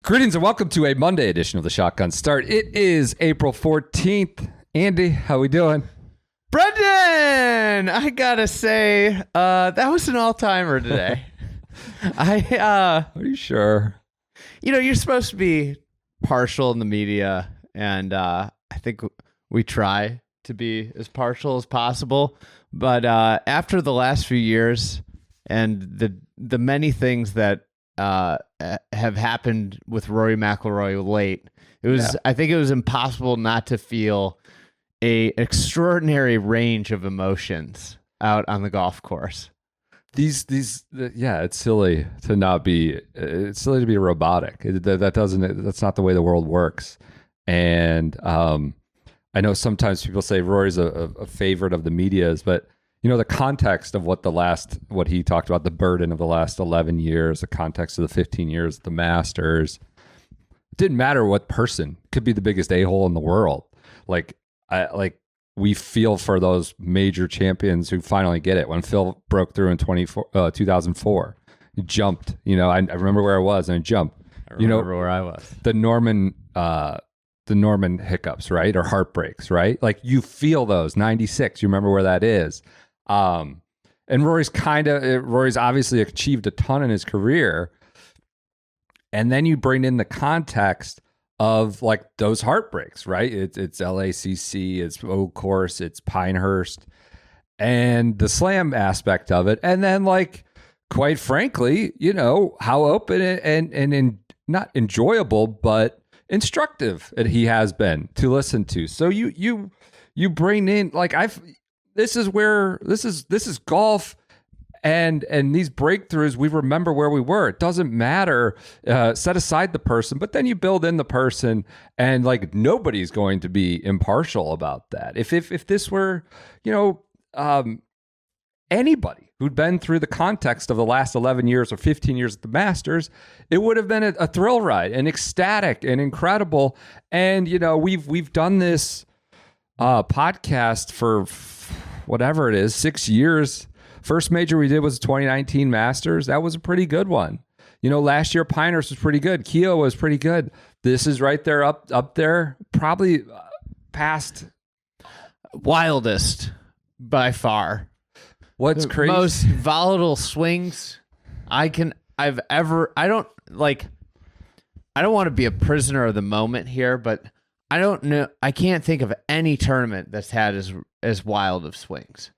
Greetings and welcome to a Monday edition of the Shotgun Start. It is April 14th. Andy, how we doing? Brendan, I gotta say, that was an all-timer today. Are you sure? You know, you're supposed to be partial in the media, and I think we try to be as partial as possible. But after the last few years and the many things that have happened with Rory McIlroy late, I think it was impossible not to feel a extraordinary range of emotions out on the golf course. It's silly to not be. It's silly to be robotic. That's not the way the world works. And I know sometimes people say Rory's a favorite of the media's, but you know, the context of what he talked about, the burden of the last 11 years, the context of the 15 years, the Masters, it didn't matter what person could be the biggest a-hole in the world. We feel for those major champions who finally get it. When Phil broke through in 2004, he jumped, you know, I remember where I was and I jumped. I remember where I was. The Norman hiccups, right? Or heartbreaks, right? Like you feel those. 96, you remember where that is. And Rory's obviously achieved a ton in his career. And then you bring in the context of like those heartbreaks, right? It's LACC, it's Oak Course, it's Pinehurst, and the slam aspect of it. And then like, quite frankly, you know, how open and not enjoyable, but instructive he has been to listen to. So you bring in like this is golf and these breakthroughs, we remember where we were. It doesn't matter, set aside the person, but then you build in the person and like nobody's going to be impartial about that. If this were, you know, anybody who'd been through the context of the last 11 years or 15 years at the Masters, it would have been a thrill ride and ecstatic and incredible. And, you know, we've done this podcast for whatever it is, 6 years. First major we did was 2019 Masters. That was a pretty good one. You know, last year Pinehurst was pretty good. Keogh was pretty good. This is right there up there, probably past Wildest by far. What's crazy? Most volatile swings I don't want to be a prisoner of the moment here, but I don't know. I can't think of any tournament that's had as wild of swings.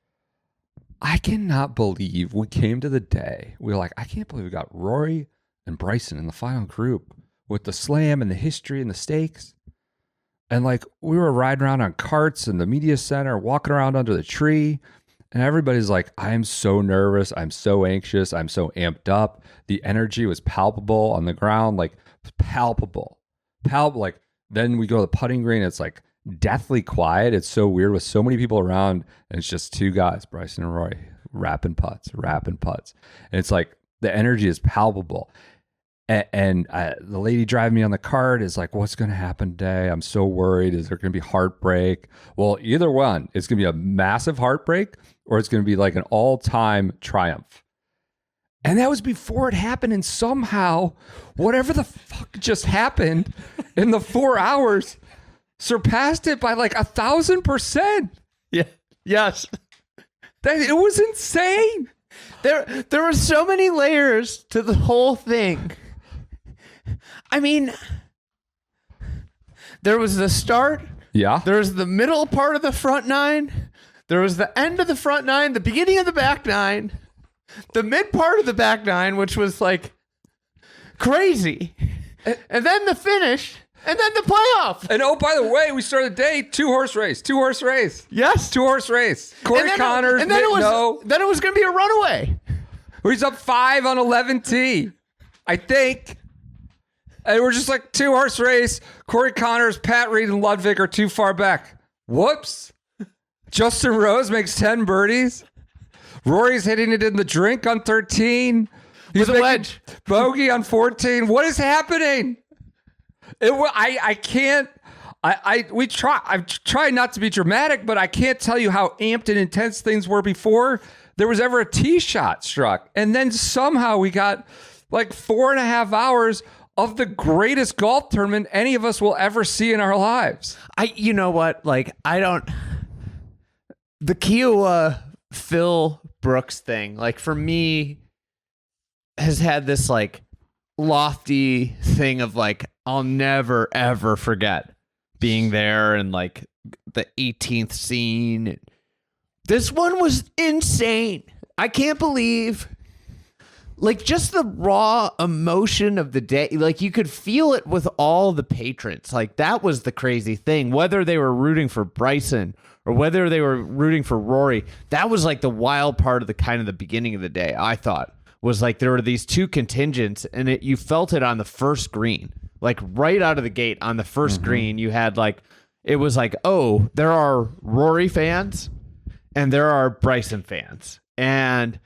I cannot believe we came to the day. We were like, I can't believe we got Rory and Bryson in the final group with the slam and the history and the stakes. And like we were riding around on carts in the media center, walking around under the tree. And everybody's like, I'm so nervous. I'm so anxious. I'm so amped up. The energy was palpable on the ground, like palpable. Like then we go to the putting green. It's like deathly quiet. It's so weird with so many people around. And it's just two guys, Bryson and Rory, rapping putts. And it's like the energy is palpable. And the lady driving me on the cart is like, what's going to happen today? I'm so worried. Is there going to be heartbreak? Well, either one. It's going to be a massive heartbreak or it's going to be like an all-time triumph. And that was before it happened. And somehow, whatever the fuck just happened in the 4 hours surpassed it by like 1,000%. Yeah. Yes. It was insane. There were so many layers to the whole thing. I mean, there was the start. Yeah. There was the middle part of the front nine. There was the end of the front nine, the beginning of the back nine, the mid part of the back nine, which was like crazy. And then the finish, and then the playoff. And oh, by the way, we started the day, two-horse race. Yes. Two-horse race. Corey Connors, then it was going to be a runaway. He's up 5 on 11T, I think. And we're just like two-horse race. Corey Connors, Pat Reed, and Ludvig are too far back. Whoops. Justin Rose makes 10 birdies. Rory's hitting it in the drink on 13. He's a wedge. Bogey on 14. What is happening? I can't. I've tried not to be dramatic, but I can't tell you how amped and intense things were before there was ever a tee shot struck. And then somehow we got like 4.5 hours of the greatest golf tournament any of us will ever see in our lives. You know what? Like, the Kiowa Phil Brooks thing, like, for me, has had this like lofty thing of like, I'll never ever forget being there and like the 18th scene. This one was insane. I can't believe, like, just the raw emotion of the day. Like, you could feel it with all the patrons. Like, that was the crazy thing. Whether they were rooting for Bryson or whether they were rooting for Rory, that was like the wild part of the kind of the beginning of the day, I thought, was like there were these two contingents, and you felt it on the first green. Like, right out of the gate on the first green, you had like, it was like, oh, there are Rory fans and there are Bryson fans. And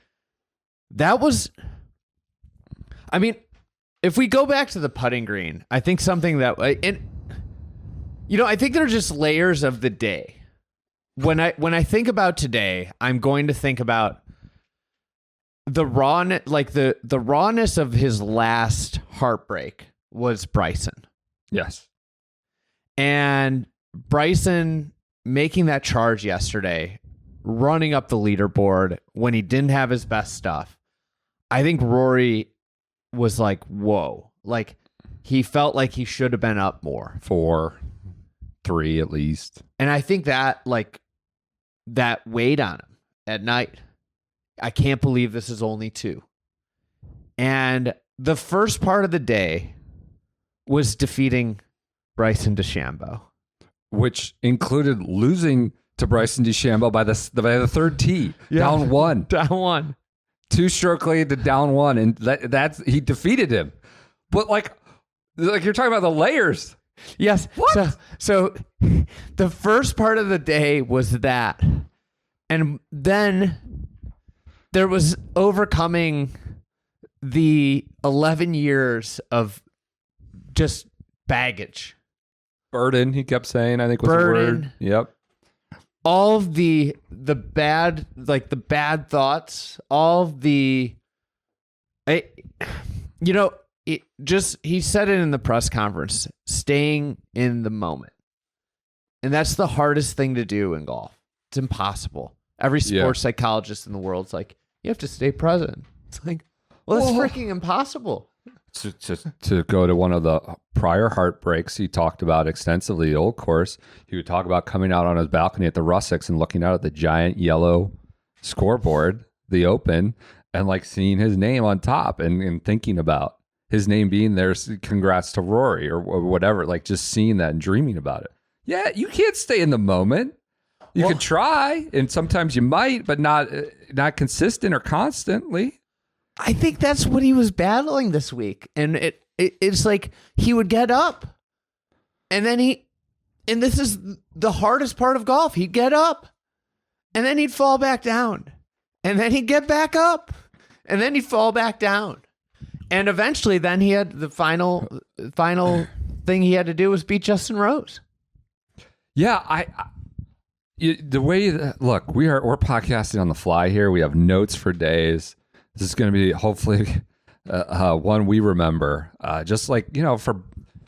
that was, I mean, if we go back to the putting green, I think something that, and you know, I think there are just layers of the day. When I think about today, I'm going to think about the rawness, like the rawness of his last heartbreak was Bryson. Yes. And Bryson making that charge yesterday, running up the leaderboard when he didn't have his best stuff. I think Rory was like, whoa. Like, he felt like he should have been up more. 4, 3 at least. And I think that, like, that weighed on him at night. I can't believe this is only 2. And the first part of the day was defeating Bryson DeChambeau, which included losing to Bryson DeChambeau by the third tee, down 1. Down 1. 2-stroke lead to down 1, and that's he defeated him. But like you're talking about the layers. Yes. What? So the first part of the day was that, and then there was overcoming the 11 years of just baggage. Burden, he kept saying, I think was the word. Yep. All of the bad, like the bad thoughts, all of the, you know, he said it in the press conference, staying in the moment. And that's the hardest thing to do in golf. It's impossible. Every sports psychologist in the world's like, you have to stay present. It's like, well, it's freaking impossible. To go to one of the prior heartbreaks he talked about extensively, the old course, he would talk about coming out on his balcony at the Russecks and looking out at the giant yellow scoreboard, the Open, and like seeing his name on top and thinking about his name being there. Congrats to Rory or whatever, like just seeing that and dreaming about it. Yeah, you can't stay in the moment. You could try, and sometimes you might, but not consistent or constantly. I think that's what he was battling this week. And it's like he would get up and then and this is the hardest part of golf. He'd get up and then he'd fall back down and then he'd get back up and then he'd fall back down. And eventually then he had the final thing he had to do was beat Justin Rose. Yeah. The way that, look, we're podcasting on the fly here. We have notes for days. This is going to be hopefully one we remember. Just like, you know, for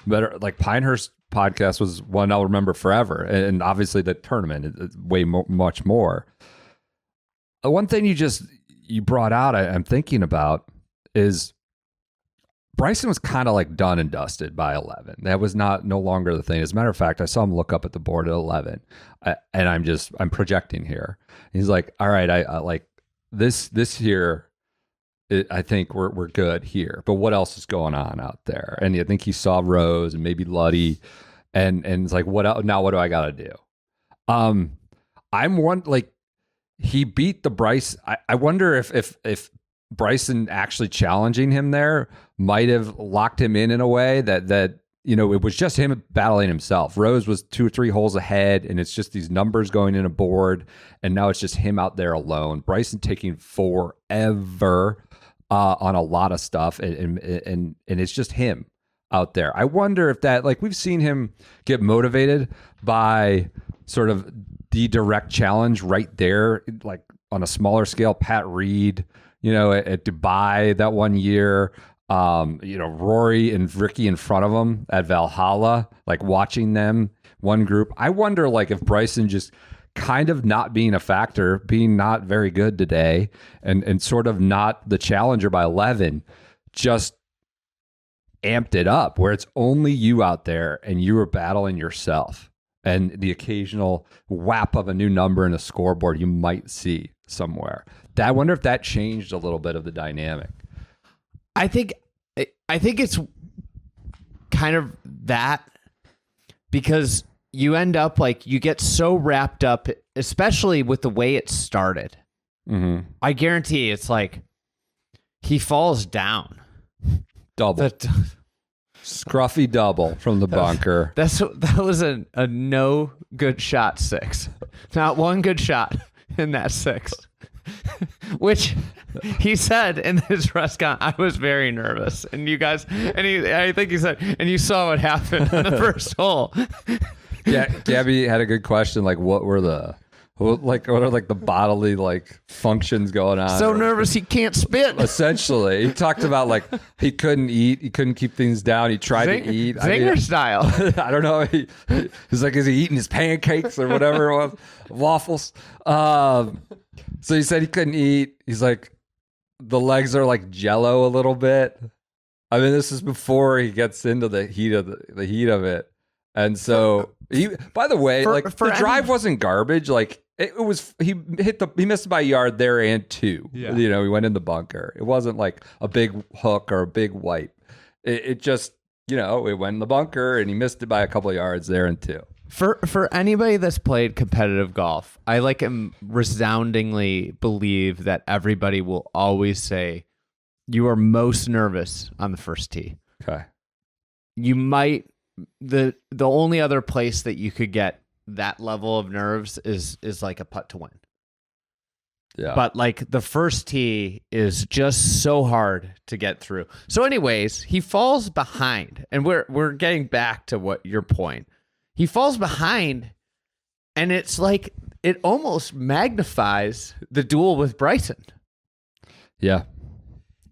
better, like Pinehurst podcast was one I'll remember forever. And obviously the tournament is much more. One thing you brought out, I'm thinking about is Bryson was kind of like done and dusted by 11. That was no longer the thing. As a matter of fact, I saw him look up at the board at 11 and I'm projecting here. He's like, all right, I like this here. I think we're good here, but what else is going on out there? And I think he saw Rose and maybe Luddy, and it's like, what else? Now what do I got to do? I'm one, like, he beat the Bryce. I wonder if Bryson actually challenging him there might have locked him in a way that you know, it was just him battling himself. Rose was 2 or 3 holes ahead, and it's just these numbers going in a board, and now it's just him out there alone. Bryson taking forever on a lot of stuff, and it's just him out there. I wonder if that, like, we've seen him get motivated by sort of the direct challenge right there, like on a smaller scale. Pat Reed, you know, at Dubai that one year, Rory and Ricky in front of him at Valhalla, like watching them, one group. I wonder, like, if Bryson just kind of not being a factor, being not very good today, and sort of not the challenger by 11, just amped it up where it's only you out there and you are battling yourself. And the occasional whap of a new number in a scoreboard you might see somewhere. I wonder if that changed a little bit of the dynamic. I think it's kind of that, because you end up like, you get so wrapped up, especially with the way it started. Mm-hmm. I guarantee it's like he falls down. Double. Scruffy double from the bunker. That was a no good shot 6. Not one good shot in that 6. Which he said in his press con, I was very nervous. And you guys, I think he said, and you saw what happened on the first hole. Yeah, Gabby had a good question. Like, what are the bodily like functions going on? So nervous he can't spit. Essentially, he talked about like he couldn't eat, he couldn't keep things down. He tried to eat Zinger style. I don't know. He's like, is he eating his pancakes or whatever it was, waffles? So he said he couldn't eat. He's like, the legs are like jello a little bit. I mean, this is before he gets into the heat of it. And so by the way, the drive wasn't garbage. Like it was, he missed by a yard there and 2. Yeah. He went in the bunker. It wasn't like a big hook or a big wipe. It just, it went in the bunker and he missed it by a couple of yards there and 2. For anybody that's played competitive golf, I resoundingly believe that everybody will always say you are most nervous on the first tee. Okay. You might, the only other place that you could get that level of nerves is like a putt to win. Yeah. But like the first tee is just so hard to get through. So anyways, he falls behind, and we're getting back to what your point. He falls behind, and it's like it almost magnifies the duel with Bryson. Yeah.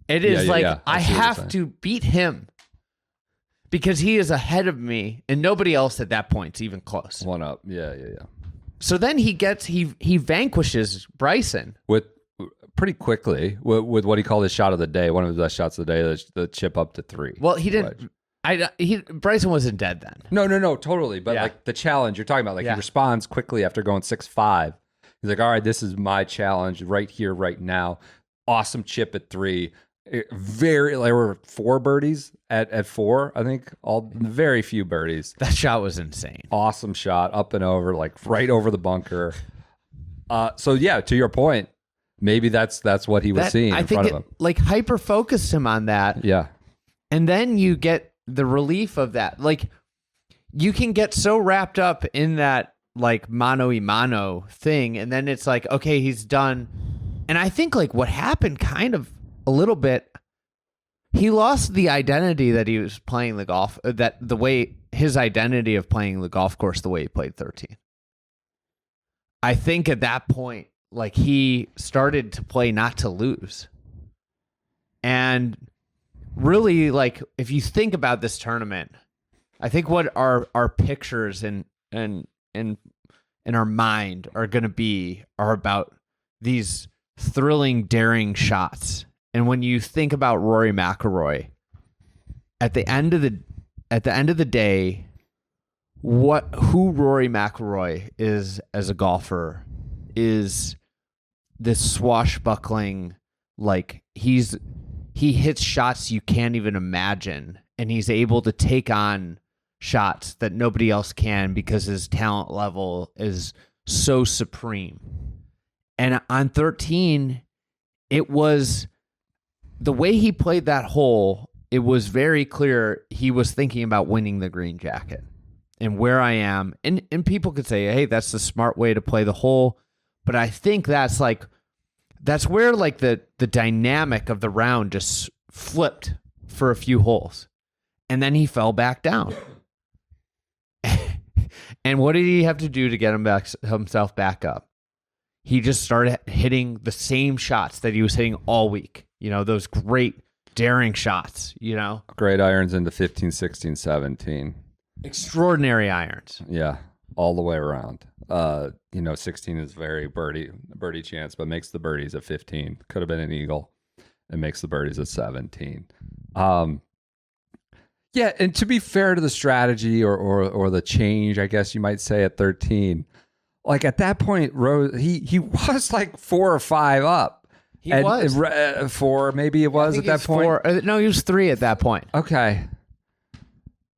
It is I have to beat him because he is ahead of me, and nobody else at that point's even close. One up. Yeah. So then he vanquishes Bryson with pretty quickly with what he called his shot of the day, one of his best shots of the day, the chip up to 3. Well, he didn't. Bryson wasn't dead then. No, totally. But like the challenge you're talking about, like he responds quickly after going 6-5. He's like, all right, this is my challenge right here, right now. Awesome chip at 3. There were 4 birdies at 4. I think very few birdies. That shot was insane. Awesome shot, up and over, like right over the bunker. So yeah, to your point, maybe that's what he was seeing in front of him. Like hyper focused him on that. Yeah, and then you get the relief of that. Like you can get so wrapped up in that like mano-a-mano thing, and then it's like, okay, he's done. And I think like what happened kind of a little bit, he lost the identity that he was playing the golf, that the way his identity of playing the golf course, the way he played 13. I think at that point, like he started to play not to lose. And really, like if you think about this tournament, I think what our pictures in our mind are going to be are about these thrilling, daring shots. And when you think about Rory McIlroy, at the end of the day, who Rory McIlroy is as a golfer is this swashbuckling, like he hits shots you can't even imagine, and he's able to take on shots that nobody else can because his talent level is so supreme. And on 13, it was the way he played that hole, it was very clear he was thinking about winning the green jacket and where I am. And people could say, hey, that's the smart way to play the hole. But I think that's where like the dynamic of the round just flipped for a few holes. And then he fell back down. And what did he have to do to get himself back up? He just started hitting the same shots that he was hitting all week. You know, those great daring shots, Great irons into 15, 16, 17. extraordinary irons. Yeah, all the way around. 16 is very birdie chance, but makes the birdies at 15. Could have been an eagle. It makes the birdies at 17. Yeah, and to be fair to the strategy or the change, I guess you might say, at 13, like at that point, Rose he was like 4 or 5 up. He was 4, maybe it was at that point. 4. No, he was 3 at that point. Okay,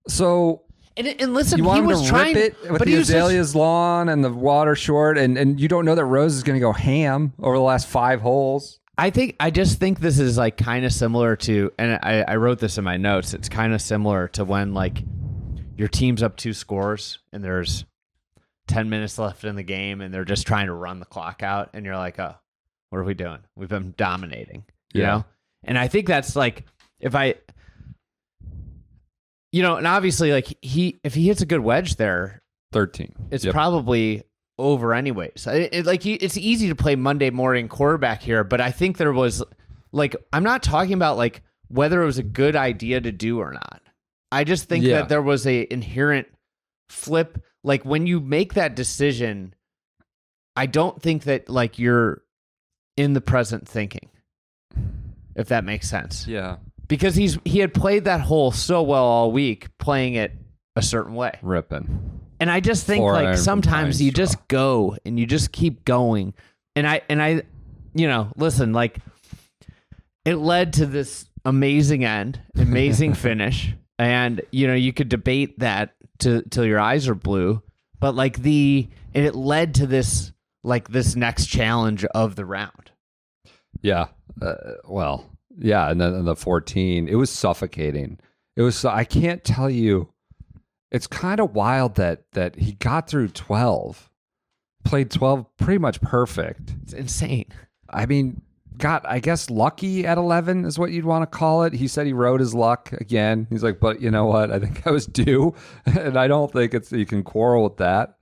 so. And listen, you want he him was to trying, rip it with but the azaleas lawn and the water short, and you don't know that Rose is going to go ham over the last 5 holes. I just think this is like kind of similar to, and I wrote this in my notes. It's kind of similar to when like your team's up 2 scores and there's 10 minutes left in the game and they're just trying to run the clock out, and you're like, oh, what are we doing? We've been dominating, you know? And I think that's like, if I. And obviously, like if he hits a good wedge there, 13, it's probably over anyways. It's easy to play Monday morning quarterback here, but I think there was, like, I'm not talking about like whether it was a good idea to do or not. I just think that there was a inherent flip. Like when you make that decision, I don't think that like you're in the present thinking, if that makes sense. Yeah. Because he had played that hole so well all week, playing it a certain way. Ripping. And I just think like sometimes you just go and you just keep going. And I listen, like it led to this amazing end, amazing finish. And you could debate that till your eyes are blue, but like it led to this next challenge of the round. Yeah. Yeah, and then the 14, it was suffocating. It was, I can't tell you, it's kind of wild that he got through 12, played 12 pretty much perfect. It's insane. I mean, got, I guess, lucky at 11 is what you'd want to call it. He said he rode his luck again. He's like, but you know what? I think I was due, and I don't think you can quarrel with that.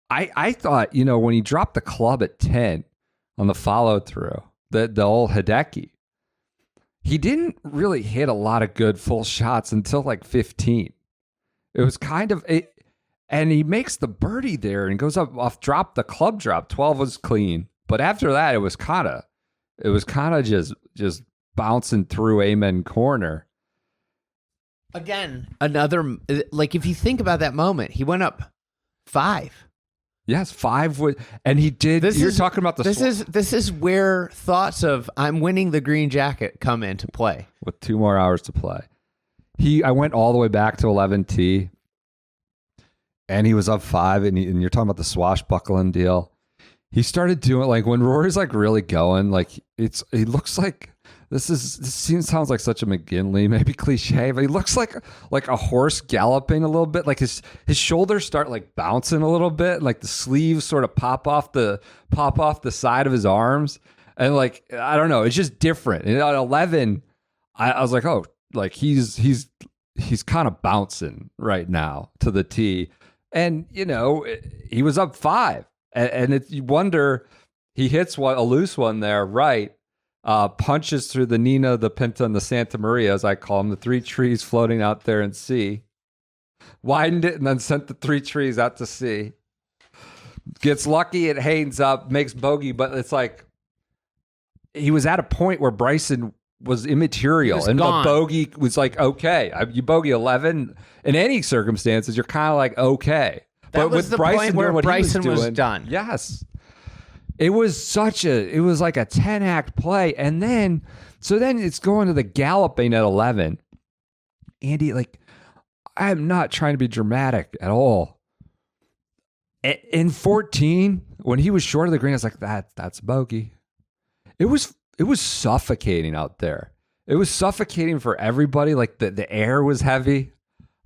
I thought, when he dropped the club at 10 on the follow through, the old Hideki, he didn't really hit a lot of good full shots until like 15. It was kind of it, and he makes the birdie there and goes up off the club drop. 12 was clean, but after that, it was kind of just bouncing through Amen corner. Again, another, like if you think about that moment, he went up 5. Yes, 5 would, and he did. Talking about the. This is where thoughts of I'm winning the green jacket come into play. With 2 more hours to play, I went all the way back to 11T, and he was up 5, and you're talking about the swashbuckling deal. He started doing like when Rory's like really going, like he looks like. Sounds like such a McGinley, maybe cliche, but he looks like a horse galloping a little bit. Like his shoulders start like bouncing a little bit, like the sleeves sort of pop off the side of his arms, and like I don't know, it's just different. And at 11, I was like, oh, like he's kind of bouncing right now to the tee, and he was up 5, and you wonder, he hits a loose one there, right? Punches through the Nina, the Pinta, and the Santa Maria, as I call them, the 3 trees floating out there in sea. Widened it and then sent the 3 trees out to sea. Gets lucky, it hangs up, makes bogey, but it's like he was at a point where Bryson was immaterial, and gone. The bogey was like, okay, you bogey 11 in any circumstances, you're kind of like okay. But was the Bryson point where Bryson was done. Yes. It was like a 10-act play. And then it's going to the galloping at 11. Andy, like, I'm not trying to be dramatic at all. In 14, when he was short of the green, I was like, that's a bogey. It was suffocating out there. It was suffocating for everybody. Like the air was heavy.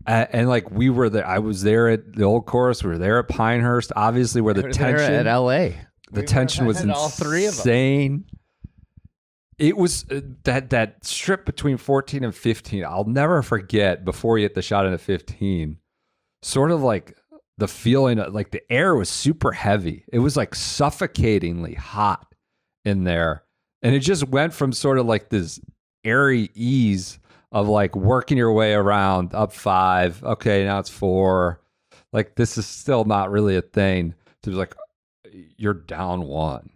And like we were there. I was there at the old course. We were there at Pinehurst, obviously, where the tension at LA. The tension was insane. All 3 of them. It was that strip between 14 and 15. I'll never forget before he hit the shot into 15. Sort of like the feeling of, like the air was super heavy. It was like suffocatingly hot in there. And it just went from sort of like this airy ease of like working your way around up 5. Okay, now it's 4. Like this is still not really a thing. To be like, you're down 1.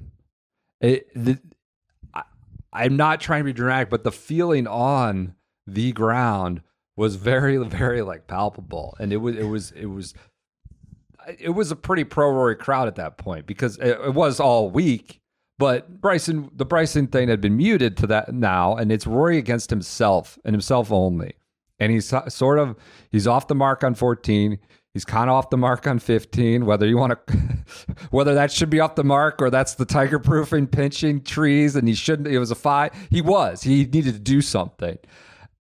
I'm not trying to be dramatic, but the feeling on the ground was very, very like palpable, and it was a pretty pro Rory crowd at that point because it was all week. But the Bryson thing had been muted to that now, and it's Rory against himself and himself only. And he's he's off the mark on 14. He's kind of off the mark on 15. Whether that should be off the mark or that's the tiger proofing, pinching trees, and he shouldn't. It was a 5. He needed to do something,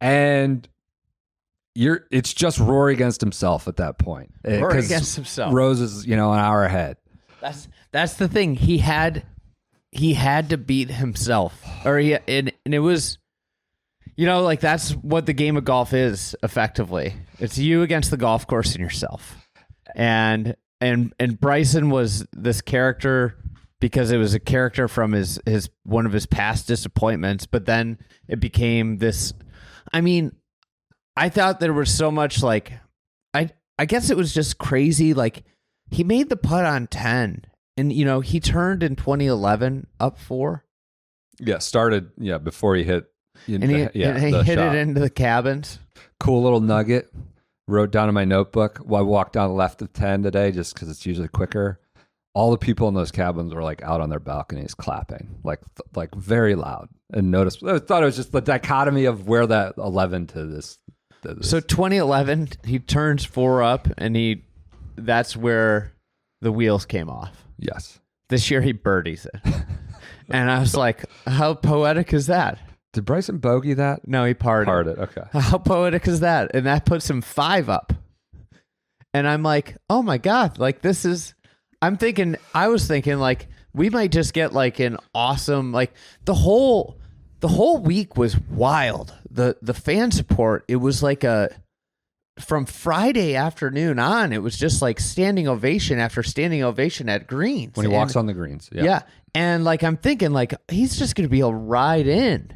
and it's just Rory against himself at that point. Rory against himself. Rose is an hour ahead. That's the thing. He had to beat himself, and it was, like that's what the game of golf is effectively. It's you against the golf course and yourself. And Bryson was this character because it was a character from his one of his past disappointments, but then it became this. I mean, I thought there was so much like I guess it was just crazy. Like he made the putt on 10. And, he turned in 2011 up 4. Yeah, started, before he hit. And he hit it into the cabins. Cool little nugget. Wrote down in my notebook. Well, I walked down left of 10 today just because it's usually quicker. All the people in those cabins were like out on their balconies clapping, like very loud. And I thought it was just the dichotomy of where that 11 to this. So 2011, he turns 4 up, and that's where the wheels came off. Yes. This year he birdies it. And I was like, how poetic is that? Did Bryson bogey that? No, he parred it. Okay. How poetic is that? And that puts him 5 up. And I'm like, oh my God, like I was thinking like we might just get like an awesome, like the whole week was wild. The fan support, it was like from Friday afternoon on, it was just like standing ovation after standing ovation at greens. When he walks on the greens. Yeah. Yeah. And like, I'm thinking like, he's just going to be able to ride in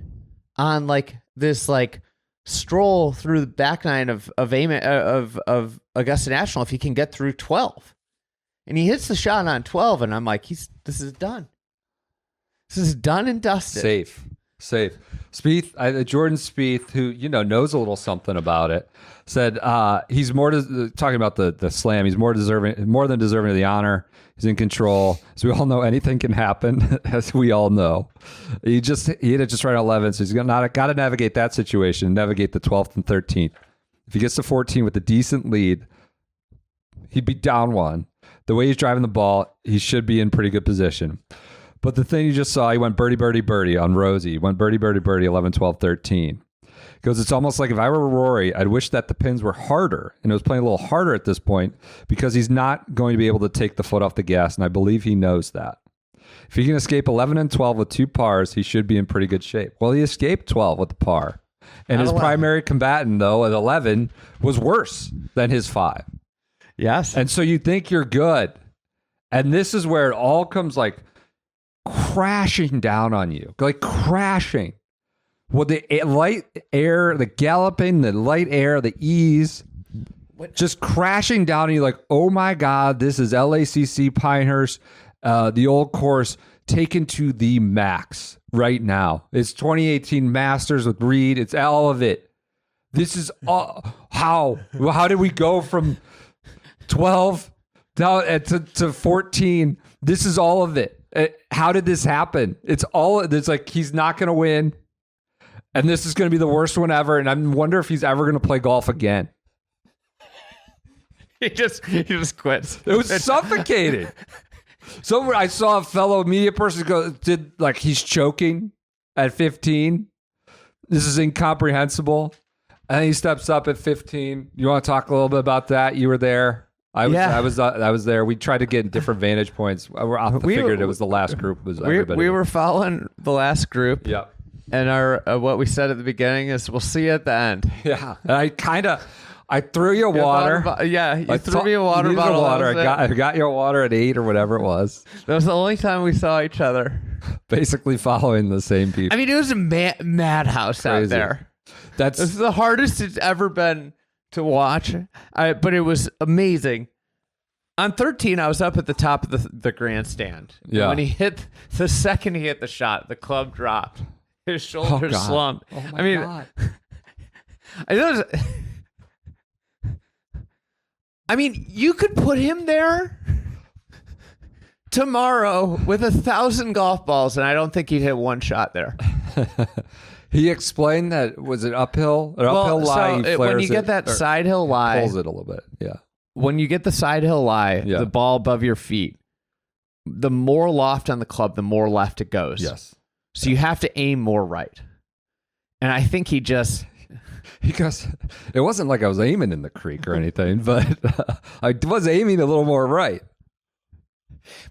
on like this, like stroll through the back nine of Augusta National. If he can get through 12 and he hits the shot on 12. And I'm like, this is done. This is done and dusted. Safe. Spieth, Jordan Spieth, who knows a little something about it, said he's talking about the slam. He's more than deserving of the honor. He's in control. As we all know, anything can happen. As we all know, he hit it just right on 11. So he's got to navigate that situation, navigate the 12th and 13th. If he gets to 14 with a decent lead, he'd be down 1. The way he's driving the ball, he should be in pretty good position. But the thing you just saw, he went birdie, birdie, birdie on Rosie. He went birdie, birdie, birdie, 11, 12, 13. Because it's almost like if I were Rory, I'd wish that the pins were harder. And it was playing a little harder at this point because he's not going to be able to take the foot off the gas. And I believe he knows that. If he can escape 11 and 12 with 2 pars, he should be in pretty good shape. Well, he escaped 12 with the par. And his primary combatant, though, at 11, was worse than his 5. Yes. And so you think you're good. And this is where it all comes like crashing down on you, like crashing. Well, the light air, the galloping, the light air, the ease, just crashing down on you like, oh my God, this is LACC Pinehurst, the old course taken to the max right now. It's 2018 Masters with Reed. It's all of it. This is all, how did we go from 12 down to 14? This is all of it. How did this happen? It's like he's not going to win, and this is going to be the worst one ever. And I wonder if he's ever going to play golf again. He just quits. It was suffocating. So I saw a fellow media person he's choking at 15. This is incomprehensible. And he steps up at 15. You want to talk a little bit about that? You were there. I was there. We tried to get different vantage points. We figured it was the last group. We were following the last group. Yep. And our what we said at the beginning is we'll see you at the end. Yeah. And I threw you water. You threw me a water you bottle. Water. I got your water at 8 or whatever it was. That was the only time we saw each other. Basically following the same people. I mean, it was a madhouse out there. This is the hardest it's ever been to watch, but it was amazing. On 13, I was up at the top of the grandstand. Yeah. And when the second he hit the shot, the club dropped. His shoulders slumped. Oh my God. I mean, you could put him there tomorrow with 1,000 golf balls, and I don't think he'd hit one shot there. He explained that, was it uphill? An uphill lie, he when you flares get that side hill lie, pulls it a little bit. Yeah. When you get the side hill lie, the ball above your feet, the more loft on the club, the more left it goes. Yes. So you have to aim more right. And I think he goes, it wasn't like I was aiming in the creek or anything, but I was aiming a little more right.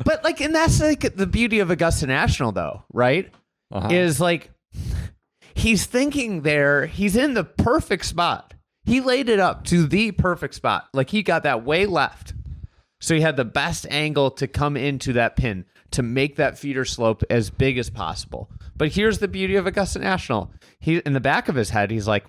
But like, and that's like the beauty of Augusta National though, right? Is like, he's thinking there, he's in the perfect spot. He laid it up to the perfect spot. Like he got that way left. So he had the best angle to come into that pin to make that feeder slope as big as possible. But here's the beauty of Augusta National. He, in the back of his head, he's like,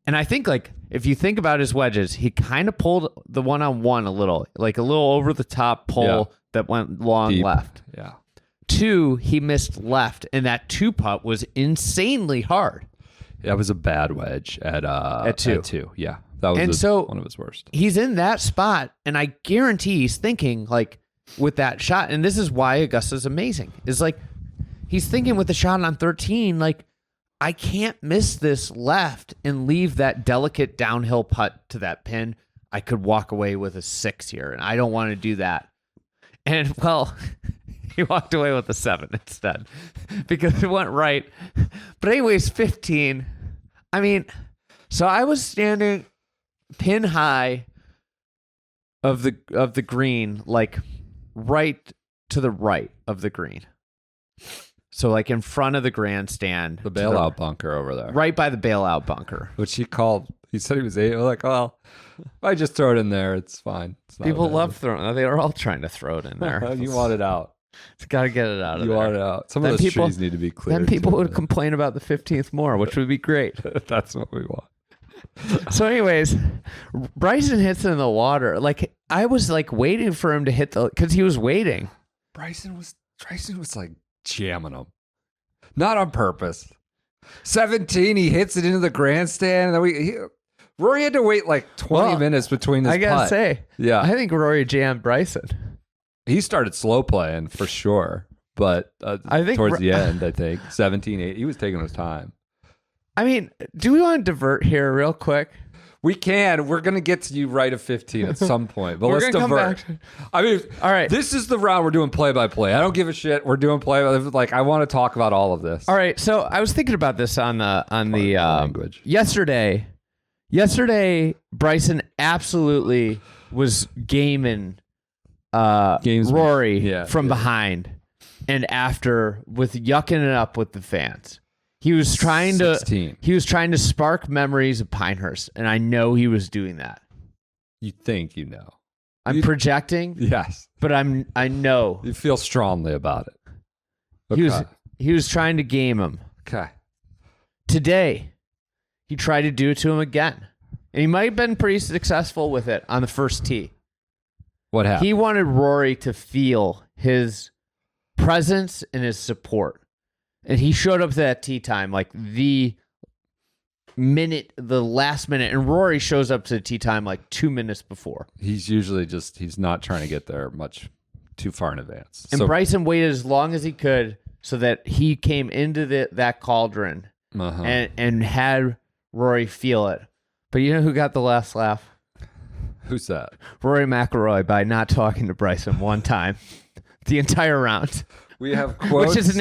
and I think like, if you think about his wedges, he kind of pulled the one-on-one a little over the top pull that went long deep left. Yeah. 2, he missed left, and that 2-putt was insanely hard. That was a bad wedge at 2. At 2, yeah. That was one of his worst. He's in that spot, and I guarantee he's thinking like with that shot, and this is why Augusta's amazing. Is like he's thinking with the shot on 13, like I can't miss this left and leave that delicate downhill putt to that pin. I could walk away with a 6 here, and I don't want to do that. And well, he walked away with a 7 instead because it went right. But anyways, 15. I mean, so I was standing pin high of the green, like right to the right of the green. So like in front of the grandstand. The bailout bunker over there. Right by the bailout bunker. Which he said he was like, well, if I just throw it in there, it's fine. It's People love throwing. They are all trying to throw it in there. You want it out. It's got to get it out of there. You want it out. Some of those trees need to be cleared. Then people would complain about the 15th more, which would be great. That's what we want. So anyways, Bryson hits it in the water. Like I was like waiting for him to hit because he was waiting. Bryson was like jamming him. Not on purpose. 17, he hits it into the grandstand. And then Rory had to wait like 20 minutes between his I gotta putt. say, I think Rory jammed Bryson. He started slow playing for sure, but I think towards the end, I think 17, 8, he was taking his time. I mean, do we want to divert here real quick? We can. We're going to get to you right at 15 at some point, but let's divert. I mean, all right. This is the round we're doing play-by-play. I don't give a shit. We're doing play-by-play. Like, I want to talk about all of this. All right. So I was thinking about this on the language yesterday. Yesterday, Bryson absolutely was gaming Rory from behind and after with yucking it up with the fans. He was trying 16. He was trying to spark memories of Pinehurst, and I know he was doing that. You think you know. I'm projecting. Yes. But I know. You feel strongly about it. Okay. He was trying to game him. Okay. Today, he tried to do it to him again. And he might have been pretty successful with it on the first tee. What happened? He wanted Rory to feel his presence and his support. And he showed up to that tee time like the last minute. And Rory shows up to the tee time like 2 minutes before. He's usually he's not trying to get there much too far in advance. And Bryson waited as long as he could so that he came into that cauldron and had Rory feel it. But you know who got the last laugh? Who's that? Rory McIlroy by not talking to Bryson one time the entire round. We have quotes. Which is an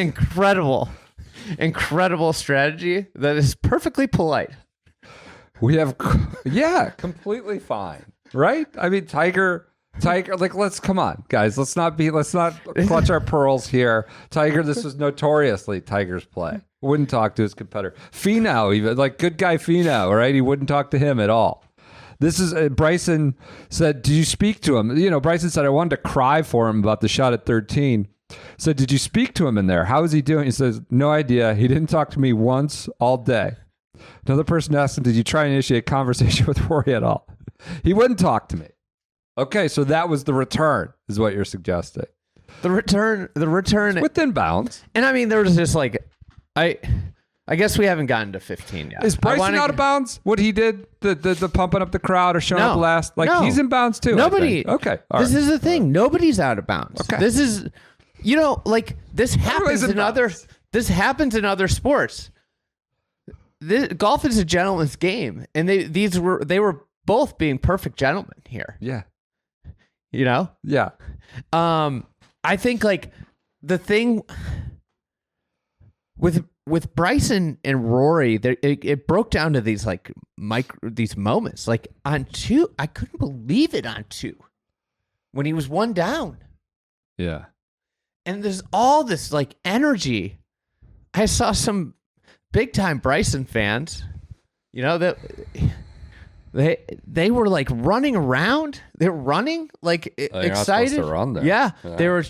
incredible strategy that is perfectly polite. We have, completely fine, right? I mean, Tiger, like, come on, guys, let's not clutch our pearls here. Tiger, this was notoriously Tiger's play. Wouldn't talk to his competitor. Finau, even, like, good guy Finau, right? He wouldn't talk to him at all. This is Bryson said, did you speak to him? Bryson said, I wanted to cry for him about the shot at 13. Said, did you speak to him in there? How is he doing? He says, no idea. He didn't talk to me once all day. Another person asked him, did you try and initiate conversation with Rory at all? He wouldn't talk to me. Okay, so that was the return, is what you're suggesting. The return it's within bounds. And I mean, there was just like, I guess we haven't gotten to 15 yet. Is Bryson out of bounds? What he did, the pumping up the crowd or showing up last? Like, he's in bounds too. Nobody. Okay. This is the thing. Nobody's out of bounds. Okay. This is, this happens in other. This happens in other sports. Golf is a gentleman's game, and they were both being perfect gentlemen here. Yeah. Yeah. I think like the thing with Bryson and Rory, it broke down to these like these moments. Like on 2, I couldn't believe it on 2 when he was 1 down. Yeah. And there's all this like energy. I saw some big time Bryson fans, that they were like running around. They were running like excited. Not supposed to run there. Yeah. They were,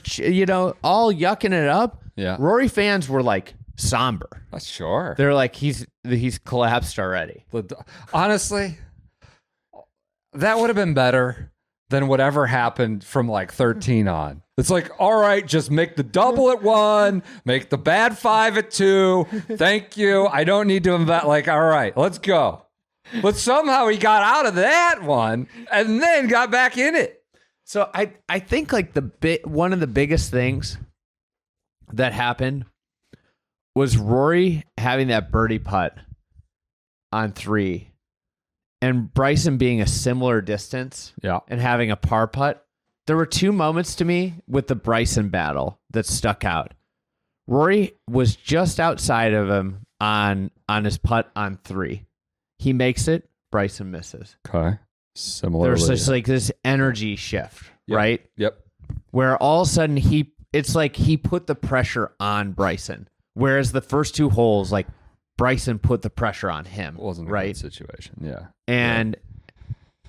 all yucking it up. Yeah. Rory fans were like somber. Sure. They're like, he's collapsed already. Honestly, that would have been better than whatever happened from like 13 on. It's like, all right, just make the double at 1, make the bad 5 at 2. Thank you. I don't need to invest. Like, all right, let's go. But somehow he got out of that one and then got back in it. So I think like one of the biggest things that happened was Rory having that birdie putt on 3 and Bryson being a similar distance and having a par putt. There were 2 moments to me with the Bryson battle that stuck out. Rory was just outside of him on his putt on 3. He makes it, Bryson misses. Okay. Similarly. There's just like this energy shift, right? Yep. Where all of a sudden it's like he put the pressure on Bryson. Whereas the first 2 holes, like Bryson put the pressure on him. It wasn't a right? good situation. Yeah.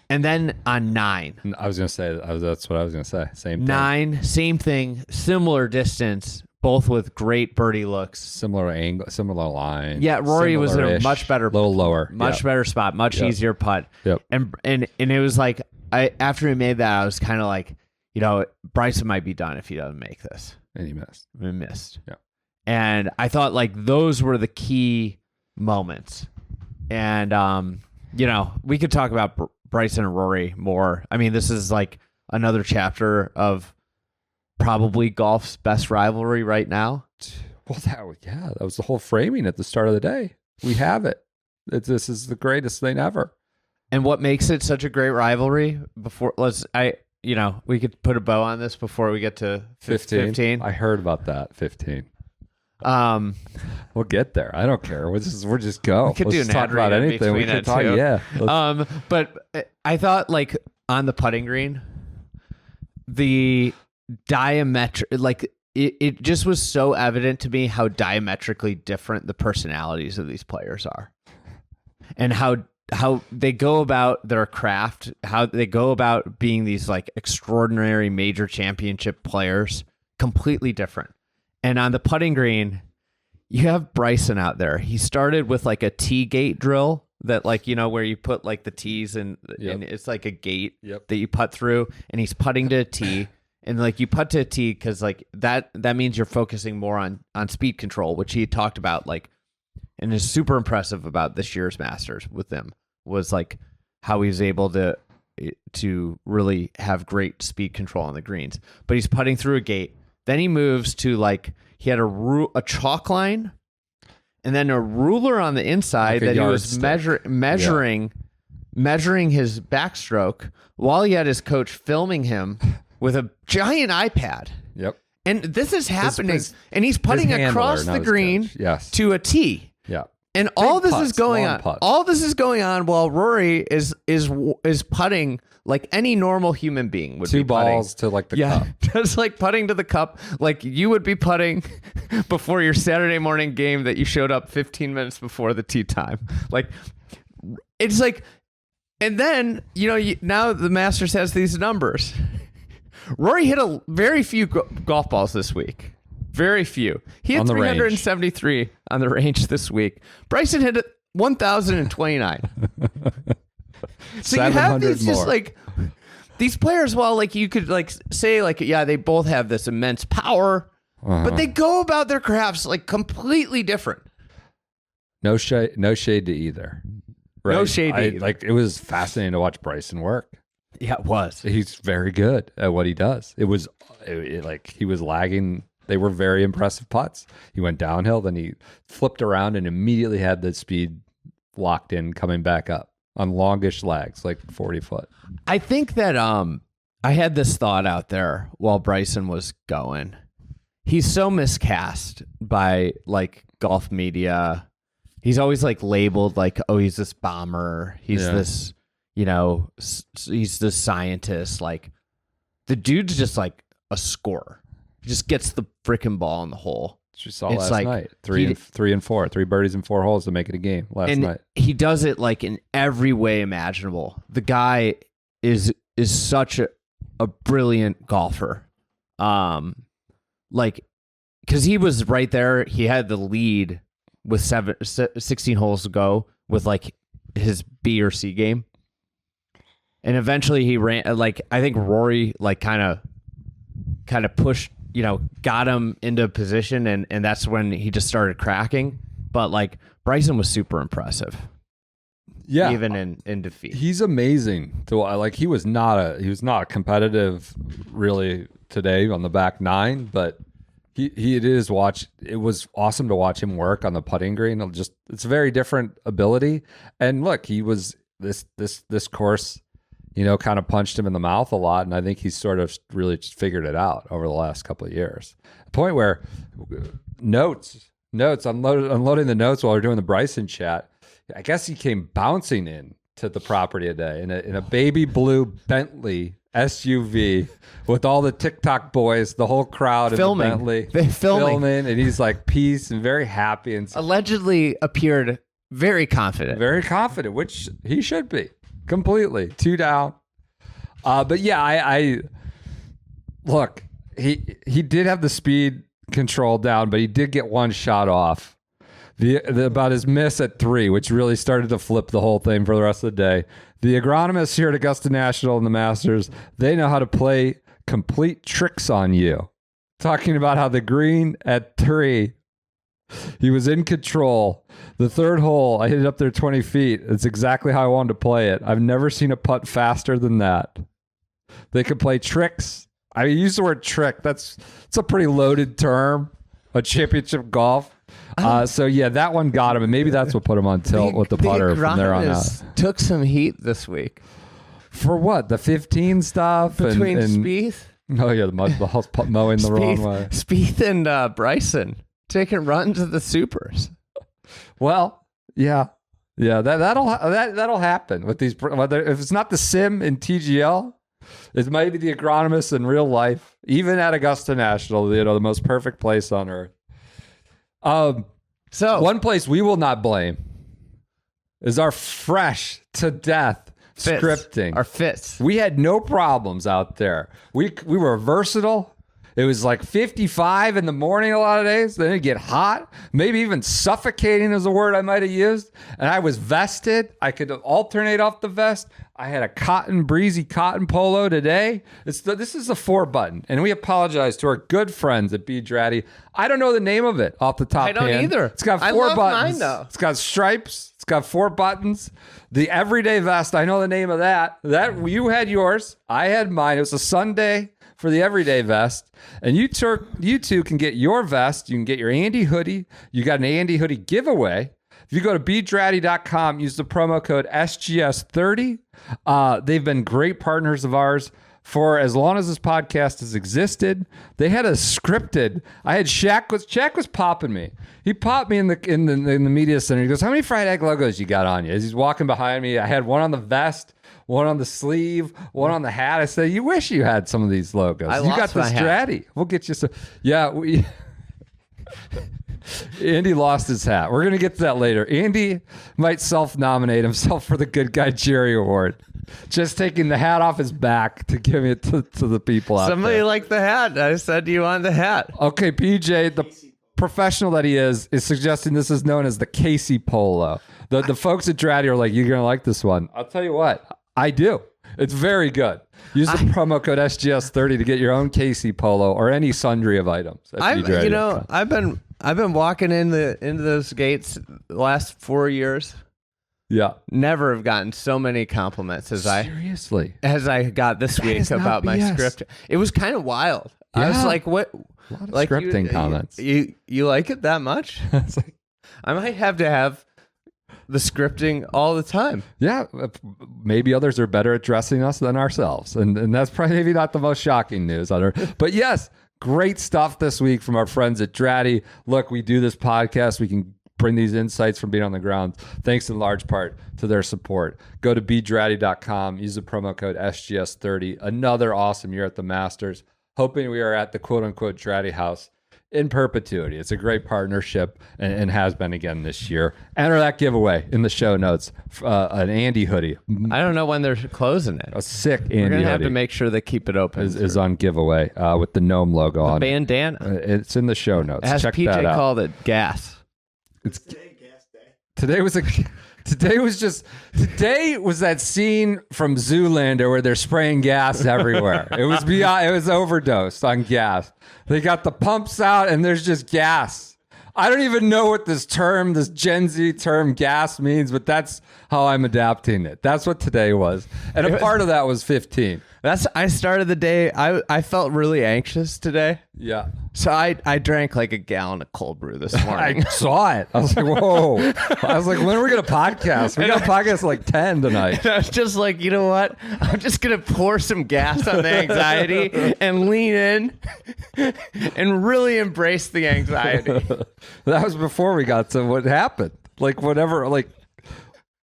And then on 9. I was going to say, that's what I was going to say. Same thing. 9, same thing, similar distance, both with great birdie looks. Similar angle, similar line. Yeah, Rory was in a much better, little lower, much better spot, much easier putt. Yep. And it was like, after he made that, I was kind of like, Bryson might be done if he doesn't make this. And he missed. He missed. Yeah. And I thought like those were the key moments. And, we could talk about Bryson and Rory more. I mean, this is like another chapter of probably golf's best rivalry right now. Well, that was the whole framing at the start of the day. We have it. This is the greatest thing ever. And what makes it such a great rivalry? We could put a bow on this before we get to 15. I heard about that. 15. We'll get there. I don't care. We'll just go. We could Let's do an talk ad about read anything. We between could talk. too. Yeah. But I thought like on the putting green, the diametric, like it just was so evident to me how diametrically different the personalities of these players are, and how they go about their craft, how they go about being these like extraordinary major championship players, completely different. And on the putting green, you have Bryson out there. He started with like a tee gate drill that like, where you put like the tees and it's like a gate that you putt through, and he's putting to a tee. And like you putt to a tee because like that means you're focusing more on speed control, which he talked about like, and is super impressive about this year's Masters with them, was like how he was able to really have great speed control on the greens. But he's putting through a gate. Then he moves to like, he had a chalk line and then a ruler on the inside that he was measuring his backstroke while he had his coach filming him with a giant iPad. Yep. And this is happening, and he's putting across the green to a tee. Yeah. And all this is going on. All this is going on while Rory is putting like any normal human being would be putting. 2 balls to like the cup. Just like putting to the cup, like you would be putting before your Saturday morning game that you showed up 15 minutes before the tee time. Like it's like, And then, now the Masters has these numbers. Rory hit a very few golf balls this week. Very few. He had 373 on the range this week. Bryson hit 1,029. So you have these just like these players. Well, like you could like say like, yeah, they both have this immense power, but they go about their crafts like completely different. No shade to either. Right? No shade to either. Like it was fascinating to watch Bryson work. Yeah, it was. He's very good at what he does. It was like he was lagging. They were very impressive putts. He went downhill, then he flipped around and immediately had the speed locked in coming back up on longish lags, like 40 foot. I think that I had this thought out there while Bryson was going. He's so miscast by like golf media. He's always like labeled like, oh, he's this bomber. He's this, he's this scientist. Like the dude's just like a scorer. He just gets the freaking ball in the hole. You saw last night. Three and four. 3 birdies and 4 holes to make it a game last night. He does it like in every way imaginable. The guy is such a brilliant golfer. Like, because he was right there. He had the lead with 16 holes to go with like his B or C game. And eventually he ran, like, I think Rory like kind of pushed, got him into position, and that's when he just started cracking. But like Bryson was super impressive. Yeah. Even in defeat. He's amazing to like. He was not a competitive really today on the back nine, but it was awesome to watch him work on the putting green. It's a very different ability. And look, he was this course, kind of punched him in the mouth a lot, and I think he's sort of really just figured it out over the last couple of years. The point where notes, unloading the notes while we're doing the Bryson chat. I guess he came bouncing in to the property today in a baby blue Bentley SUV with all the TikTok boys, the whole crowd in the Bentley. They filming, and he's like peace and very happy and allegedly appeared very confident, which he should be. Completely 2 down. But yeah, I look, he did have the speed control down, but he did get one shot off. About his miss at 3, which really started to flip the whole thing for the rest of the day. The agronomists here at Augusta National and the Masters, they know how to play complete tricks on you. Talking about how the green at 3, he was in control. The 3rd hole, I hit it up there 20 feet. It's exactly how I wanted to play it. I've never seen a putt faster than that. They could play tricks. I use the word trick. It's a pretty loaded term. A championship golf. So yeah, that one got him, and maybe that's what put him on tilt with the putter from there on out. Took some heat this week. For what? The 15 stuff between Spieth. Oh yeah, the whole mowing the wrong way. Spieth and Bryson taking runs at the supers. Well, yeah, that'll happen with these. Whether if it's not the sim in TGL, it might be the agronomists in real life, even at Augusta National. The most perfect place on earth. So one place we will not blame is our fresh to death scripting. Our fits. We had no problems out there. We were versatile. It was like 55 in the morning a lot of days. Then it'd get hot. Maybe even suffocating is a word I might have used. And I was vested. I could alternate off the vest. I had a breezy cotton polo today. This is a 4-button. And we apologize to our good friends at Draddy. I don't know the name of it off the top. I don't either. It's got 4 buttons. Mine, though. It's got stripes. It's got 4 buttons. The everyday vest, I know the name of that. You had yours. I had mine. It was a Sunday for the everyday vest. And you two can get your vest. You can get your Andy hoodie. You got an Andy hoodie giveaway. If you go to bdraddy.com, use the promo code SGS30. They've been great partners of ours for as long as this podcast has existed. They had a scripted. I had Shaq was popping me. He popped me in the media center. He goes, "How many fried egg logos you got on you?" As he's walking behind me, I had one on the vest, one on the sleeve, one on the hat. I said, "You wish you had some of these logos. You got this Draddy. We'll get you some." Yeah, Andy lost his hat. We're going to get to that later. Andy might self-nominate himself for the Good Guy Jerry Award. Just taking the hat off his back to give it to the people out Somebody there. liked the hat. I said, do you want the hat? Okay, PJ, the professional that he is suggesting this is known as the Casey Polo. The folks at Draddy are like, you're going to like this one. I'll tell you what, I do. It's very good. Use the promo code SGS30 to get your own Casey Polo or any sundry of items. I've been walking into those gates the last 4 years. Yeah. Never have gotten so many compliments as I got this week about my script. It was kind of wild. Yeah. I was like, what? A lot of scripting comments. You like it that much? I might have to have the scripting all the time. Yeah, maybe others are better at dressing us than ourselves, and that's probably maybe not the most shocking news on Earth. But yes, great stuff this week from our friends at Draddy. Look, we do this podcast. We can bring these insights from being on the ground, thanks in large part to their support. Go to bedraddy.com. Use the promo code SGS30. Another awesome year at the Masters. Hoping we are at the quote-unquote Draddy House in perpetuity. It's a great partnership and has been again this year. Enter that giveaway in the show notes. An Andy hoodie. I don't know when they're closing it. A sick Andy hoodie. We're going to have to make sure they keep it open. Is on giveaway with the gnome logo on it. Bandana. It's in the show notes. As Check PJ that out. called it, gas. Today was that scene from Zoolander where they're spraying gas everywhere. It was overdosed on gas. They got the pumps out and there's just gas. I don't even know what this Gen Z term gas means, but that's how I'm adapting it. That's what today was. And a part of that was 15. I started the day, I felt really anxious today. Yeah. So I drank like a gallon of cold brew this morning. I saw it. I was like, whoa. I was like, when are we going to podcast? We got to podcast like 10 tonight. And I was just like, you know what? I'm just going to pour some gas on the anxiety and lean in and really embrace the anxiety. That was before we got to what happened. Like whatever, like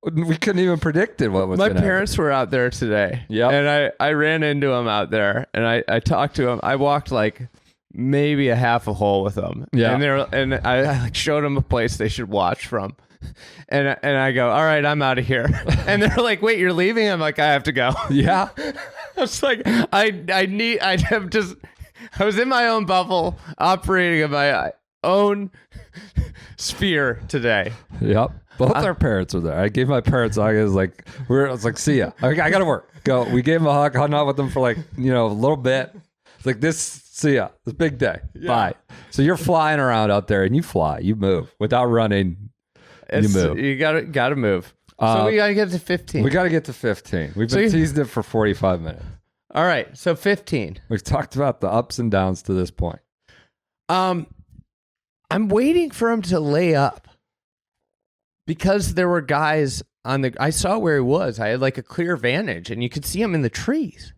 we couldn't even predict it. What was my parents were out there today. Yeah. And I ran into them out there and I talked to them. I walked like maybe a half a hole with them. Yeah. And I like showed them a place they should watch from. And I go, all right, I'm out of here. And they're like, wait, you're leaving? I'm like, I have to go. Yeah. I was like, I was in my own bubble, operating in my own sphere today. Yep. Both our parents were there. I gave my parents a hug. I was like, see ya. I got to work. Go. We gave them a hug, hung out with them for like, a little bit. It's like see ya. It's a big day. Yeah. Bye. So you're flying around out there and you fly, you move without running. You move. You gotta move. So we gotta get to 15. We gotta get to 15. We've been teasing it for 45 minutes. All right. So 15. We've talked about the ups and downs to this point. I'm waiting for him to lay up because there were guys I saw where he was. I had like a clear vantage and you could see him in the trees.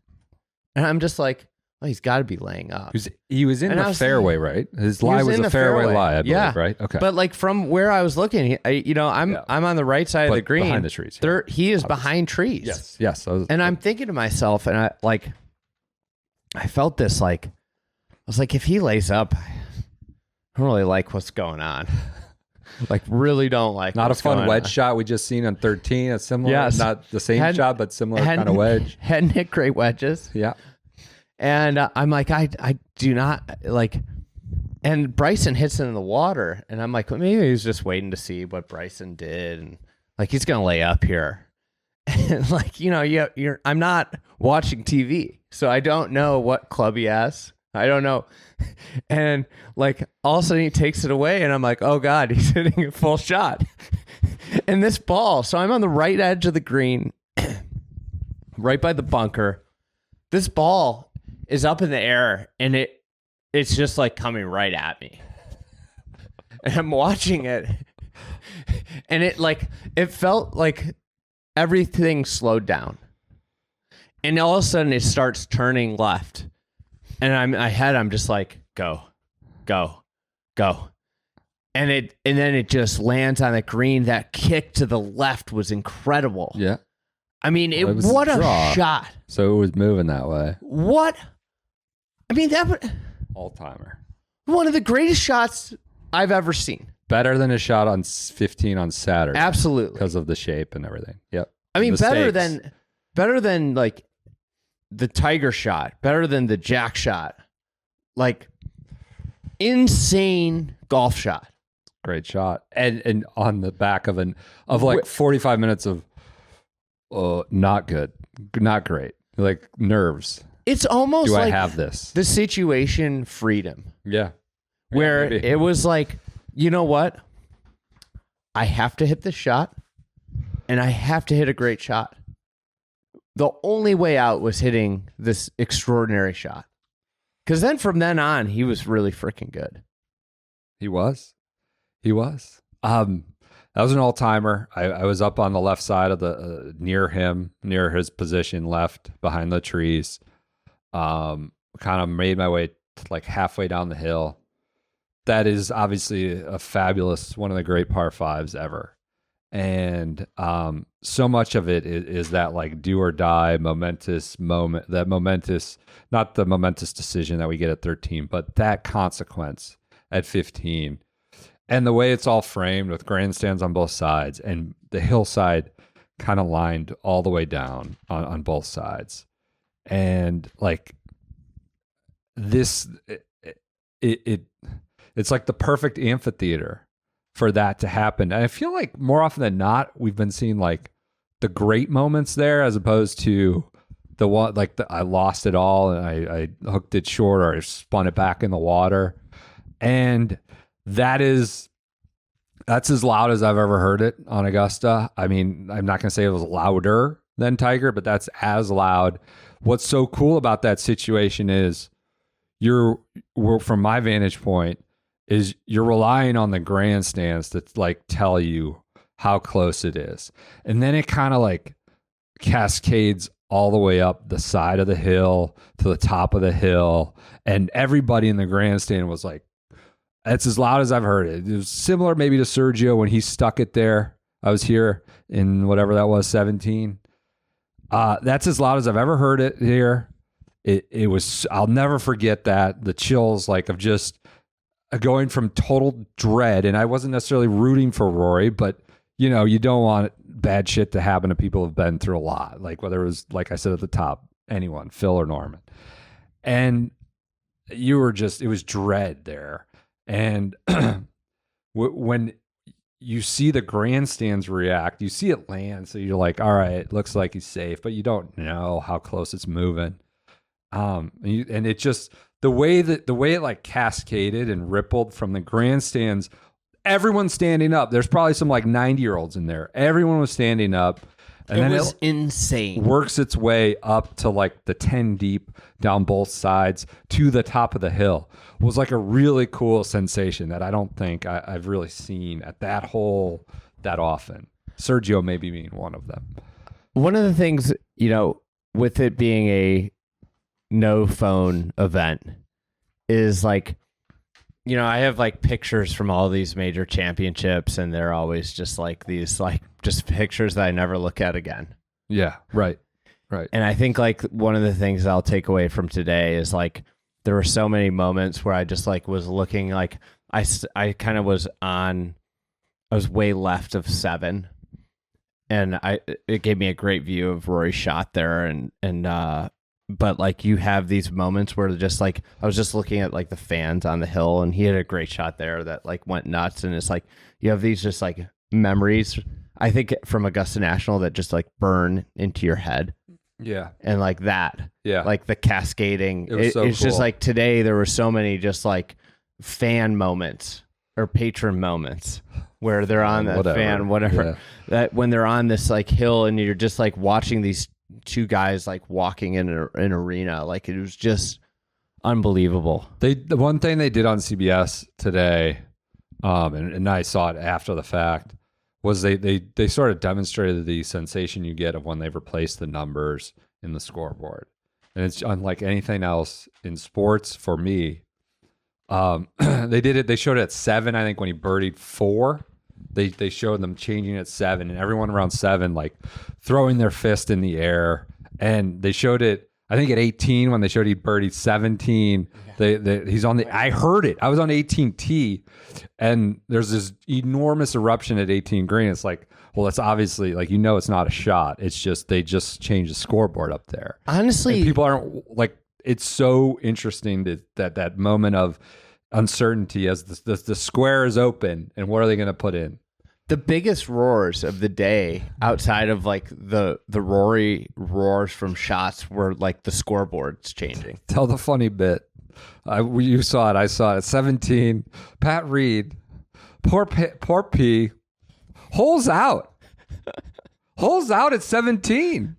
And I'm just like, oh, he's got to be laying up. He was in the fairway, right? His lie was a fairway lie, I believe, right? Okay. But like from where I was looking, I'm on the right side of the green. Behind the trees. Yeah. He is behind trees. Yes. I'm thinking to myself, and I felt this like, I was like, if he lays up, I don't really like what's going on. Like, really don't like. Not a fun wedge shot we just seen on 13. A similar, not the same shot, but similar kind of wedge. Hadn't hit great wedges. Yeah. And I'm like, I do not like. And Bryson hits it in the water, and I'm like, well, maybe he was just waiting to see what Bryson did, and like he's gonna lay up here. And like, I'm not watching TV, so I don't know what club he has. I don't know. And like all of a sudden he takes it away and I'm like, oh God, he's hitting a full shot. And this ball, so I'm on the right edge of the green, right by the bunker. This ball is up in the air and it's just like coming right at me. And I'm watching it and it felt like everything slowed down. And all of a sudden it starts turning left. And I'm just like, go. And then it just lands on the green. That kick to the left was incredible. Yeah. I mean, what a shot. So it was moving that way. What? I mean, that was all-timer. One of the greatest shots I've ever seen. Better than a shot on 15 on Saturday. Absolutely. Because of the shape and everything. Yep. I mean, Mistakes. better than like the Tiger shot, better than the Jack shot. Like insane golf shot. Great shot. And on the back of like 45 minutes of not good. Not great. Like nerves. It's almost Do like I have this? the situation freedom. Yeah. Where maybe. it was like, you know what? I have to hit this shot and I have to hit a great shot. The only way out was hitting this extraordinary shot. Because then from then on, he was really freaking good. He was. That was an all-timer. I was up on the left side of the near his position, left behind the trees. Kind of made my way like halfway down the hill. That is obviously a fabulous, one of the great par fives ever. And so much of it is that like do or die momentous moment, that momentous, not the momentous decision that we get at 13, but that consequence at 15. And the way it's all framed with grandstands on both sides and the hillside kind of lined all the way down on both sides. And like this, it's like the perfect amphitheater for that to happen. And I feel like more often than not, we've been seeing like the great moments there as opposed to the one like I lost it all and I hooked it short or I spun it back in the water. And that's as loud as I've ever heard it on Augusta. I mean, I'm not going to say it was louder than Tiger, but that's as loud. What's so cool about that situation is from my vantage point, is you're relying on the grandstands to like tell you how close it is. And then it kind of like cascades all the way up the side of the hill to the top of the hill. And everybody in the grandstand was like, that's as loud as I've heard it. It was similar maybe to Sergio when he stuck it there. I was here in whatever that was, 17. That's as loud as I've ever heard it here. It was, I'll never forget that. The chills like of just going from total dread. And I wasn't necessarily rooting for Rory, but you know, you don't want bad shit to happen to people who've been through a lot. Like whether it was, like I said at the top, anyone, Phil or Norman. And it was dread there. And when you see the grandstands react, you see it land. So you're like, all right, it looks like he's safe, but you don't know how close it's moving. And it just, the way it like cascaded and rippled from the grandstands, everyone's standing up. There's probably some like 90-year-olds in there. Everyone was standing up. And then was insane. Works its way up to like the 10 deep down both sides to the top of the hill. It was like a really cool sensation that I don't think I've really seen at that hole that often. Sergio maybe being one of them. One of the things, you know, with it being a no phone event is like, you know, I have like pictures from all these major championships and they're always just like these, like just pictures that I never look at again. Yeah. Right. Right. And I think like one of the things I'll take away from today is like, there were so many moments where I just like was looking like I kind of was I was way left of 7 and it gave me a great view of Rory's shot there but like you have these moments where just like I was just looking at like the fans on the hill and he had a great shot there that like went nuts and it's like you have these just like memories I think from Augusta National that just like burn into your head. Yeah. And like that. Yeah. Like the cascading. It's cool. Just like today there were so many just like fan moments or patron moments where they're on that whatever. That when they're on this like hill and you're just like watching these two guys like walking in an arena, like it was just unbelievable. The one thing they did on CBS today, and I saw it after the fact, was they sort of demonstrated the sensation you get of when they've replaced the numbers in the scoreboard, and it's unlike anything else in sports for me. They did it. They showed it at 7. I think when he birdied 4. They showed them changing at 7 and everyone around 7 like throwing their fist in the air. And they showed it, I I think at 18 when they showed he birdied 17, he's on the. I heard it. I was on 18T, and there's this enormous eruption at 18 green. It's like, well, it's obviously like it's not a shot. It's just they just changed the scoreboard up there. Honestly, and people aren't like. It's so interesting that moment of uncertainty as the square is open, and what are they going to put in? The biggest roars of the day outside of like the Rory roars from shots were like the scoreboard's changing. Tell the funny bit. You saw it. I saw it. At 17, Pat Reed, poor P, holes out. Holes out at 17.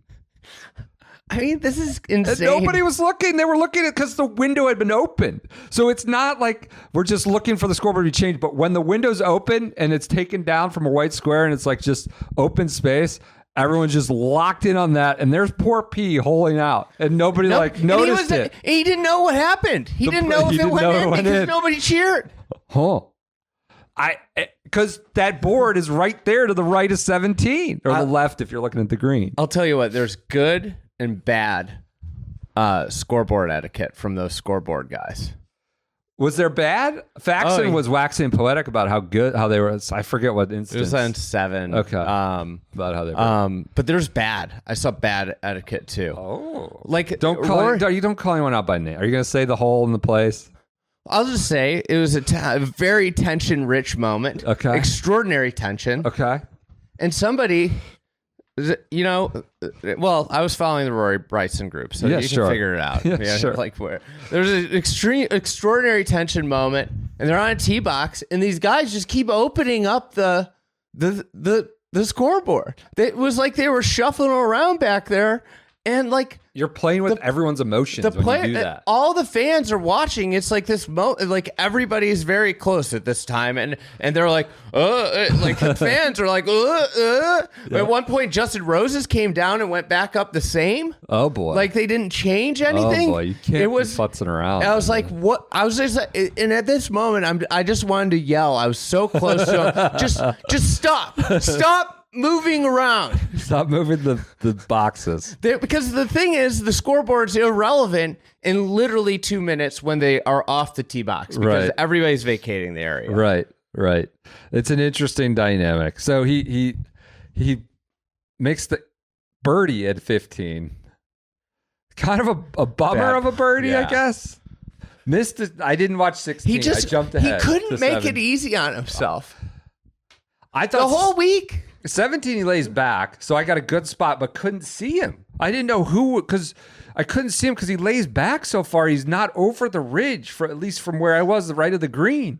I mean, this is insane. And nobody was looking. They were looking at because the window had been opened. So it's not like we're just looking for the scoreboard to be changed. But when the window's open and it's taken down from a white square and it's like just open space, everyone's just locked in on that. And there's poor P holing out. And nobody noticed it. He didn't know what happened. He didn't know if it went in because nobody cheered. Huh. Because that board is right there to the right of 17 or the left if you're looking at the green. I'll tell you what, there's good and bad scoreboard etiquette from those scoreboard guys. Was there bad? Faxon was waxing poetic about how they were. I forget what instance. It was on 7. Okay. About how they were. But there's bad. I saw bad etiquette too. Oh. Like don't call anyone out by name. Are you going to say the hole in the place? I'll just say it was a very tension-rich moment. Okay. Extraordinary tension. Okay. And somebody, well, I was following the Rory Bryson group, so you can figure it out. Yeah, sure. Like there's an extraordinary tension moment, and they're on a tee box, and these guys just keep opening up the scoreboard. It was like they were shuffling around back there, and like you're playing with everyone's emotions when you do that. All the fans are watching. It's like this like everybody is very close at this time, and they're like, like the fans are like, Yeah. At one point, Justin Roses came down and went back up the same. Oh boy! Like they didn't change anything. Oh boy, you can't be futzing around. I was like, what? I was just, and at this moment, I just wanted to yell. I was so close to him. Just stop moving around. Stop moving the boxes. Because the thing is, the scoreboard's irrelevant in literally 2 minutes when they are off the tee box because everybody's vacating the area. Right. It's an interesting dynamic. So he makes the birdie at 15. Kind of a bummer of a birdie, I guess. Missed it. I didn't watch 16. I jumped ahead. He couldn't make it easy on himself. I thought the whole week. 17 he lays back, so I got a good spot, but couldn't see him. I didn't know because I couldn't see him because he lays back so far. He's not over the ridge, for at least from where I was, the right of the green.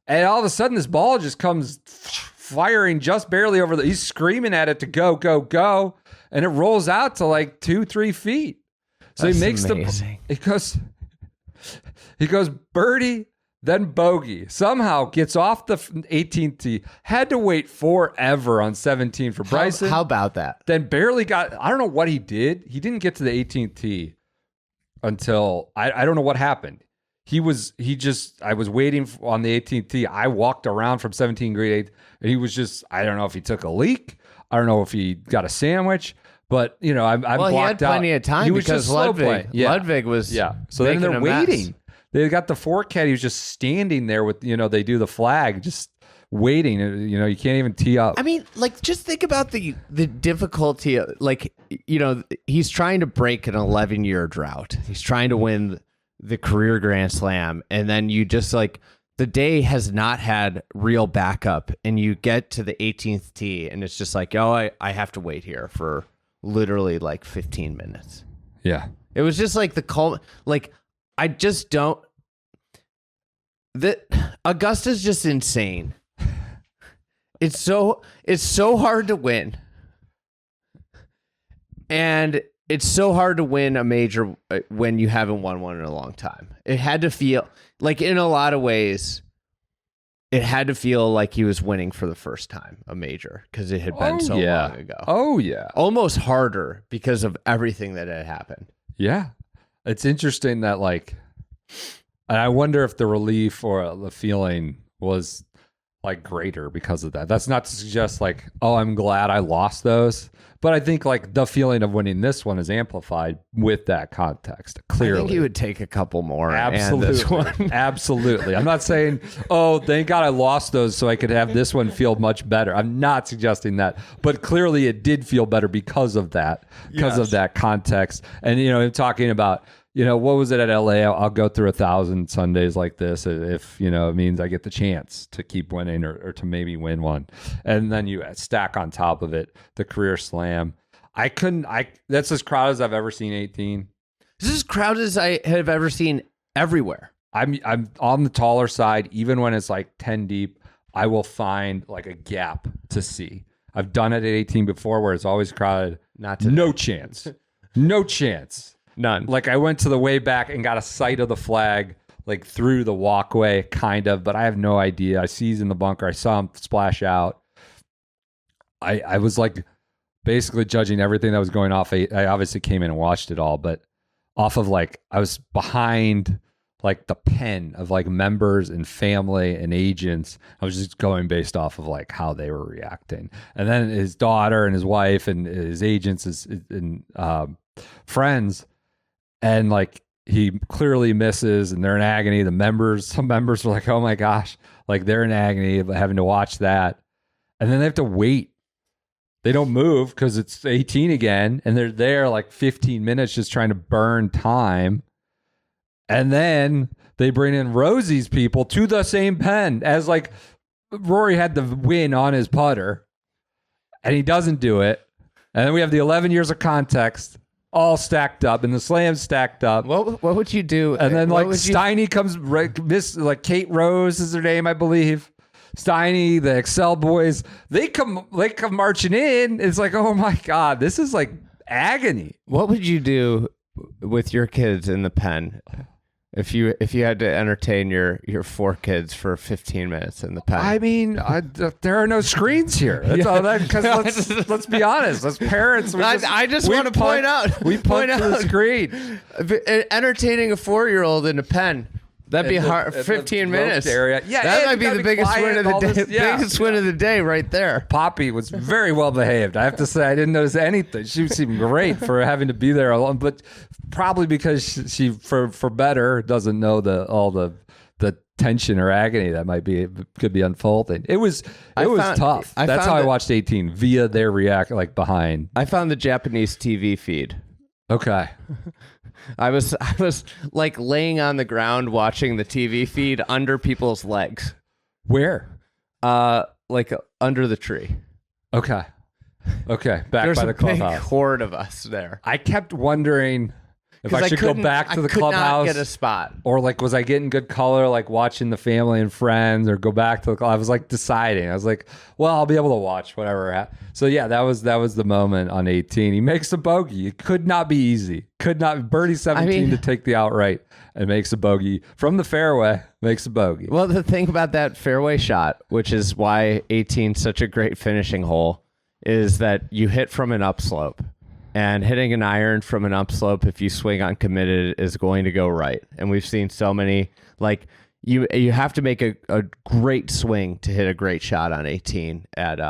And all of a sudden, this ball just comes firing just barely over he's screaming at it to go, go, go, and it rolls out to like 2-3 feet. So That's he makes amazing. He goes birdie. Then bogey. Somehow gets off the 18th tee. Had to wait forever on 17 for Bryson. How about that? Then barely got... I don't know what he did. He didn't get to the 18th tee until... I don't know what happened. I was waiting on the 18th tee. I walked around from 17 green 8, and he was just... I don't know if he took a leak. I don't know if he got a sandwich. But, I'm blocked out. He had plenty of time because Ludvig was So then they're waiting. Mess. They got the forecast. He was just standing there with, they do the flag, just waiting. You can't even tee up. I mean, like, just think about the difficulty. Like, he's trying to break an 11-year drought. He's trying to win the career Grand Slam. And then you just like, the day has not had real backup. And you get to the 18th tee and it's just like, I have to wait here for literally like 15 minutes. Yeah. It was just like I just don't. Augusta's just insane. It's so hard to win, and it's so hard to win a major when you haven't won one in a long time. It had to feel like, in a lot of ways, it had to feel like he was winning for the first time a major because it had been so long ago. Oh yeah, almost harder because of everything that had happened. Yeah. It's interesting that and I wonder if the relief or the feeling was like greater because of that. That's not to suggest like, oh, I'm glad I lost those. But I think like the feeling of winning this one is amplified with that context. Clearly. I think you would take a couple more. Absolutely. And this one. Absolutely. I'm not saying, oh, thank God I lost those so I could have this one feel much better. I'm not suggesting that. But clearly it did feel better because of that, of that context. And, I'm talking about, what was it at LA? I'll go through 1,000 Sundays like this if, it means I get the chance to keep winning or to maybe win one. And then you stack on top of it the career slam. That's as crowded as I've ever seen 18. This is as crowded as I have ever seen everywhere. I'm on the taller side. Even when it's like 10 deep, I will find like a gap to see. I've done it at 18 before where it's always crowded. No chance. No chance. None. Like I went to the way back and got a sight of the flag, like through the walkway, kind of, but I have no idea. I see he's in the bunker. I saw him splash out. I was like basically judging everything that was going off. I obviously came in and watched it all, but off of like, I was behind like the pen of like members and family and agents. I was just going based off of like how they were reacting. And then his daughter and his wife and his agents and friends. And like he clearly misses and they're in agony. Some members were like, oh my gosh, like they're in agony of having to watch that. And then they have to wait. They don't move because it's 18 again. And they're there like 15 minutes just trying to burn time. And then they bring in Rosie's people to the same pen as like Rory had the win on his putter and he doesn't do it. And then we have the 11 years of context all stacked up and the slam stacked up. What would you do? And then like Steiny comes, like Kate Rose is her name, I believe. Steiny, the Excel boys, they come marching in. It's like, oh my God, this is like agony. What would you do with your kids in the pen? If you had to entertain your 4 kids for 15 minutes in the pen. I mean, there are no screens here. That's all that. Because let's be honest, as parents, I just want to point out we point out the screen. Entertaining a 4-year-old in a pen. That'd be hard. 15 minutes. Area. Yeah, that might be the biggest win of the day. Biggest win of the day, right there. Poppy was very well behaved. I have to say, I didn't notice anything. She seemed great for having to be there alone, but probably because she for better doesn't know all the tension or agony that could be unfolding. It was tough. That's how I watched 18 via their react like behind. I found the Japanese TV feed. Okay. I was like laying on the ground watching the TV feed under people's legs. Where? Like under the tree. Okay. Back There's by the clubhouse. There's a big horde of us there. I kept wondering if I should go back to the clubhouse. I could not get a spot. Or like, was I getting good color, like watching the family and friends, or go back to the club? I was like deciding. I was like, well, I'll be able to watch whatever. So yeah, that was the moment on 18. He makes a bogey. It could not be easy. Birdie 17 to take the outright and makes a bogey from the fairway. Makes a bogey. Well, the thing about that fairway shot, which is why 18 is such a great finishing hole, is that you hit from an upslope. And hitting an iron from an upslope, if you swing uncommitted, is going to go right. And we've seen so many, like, you have to make a great swing to hit a great shot on 18 at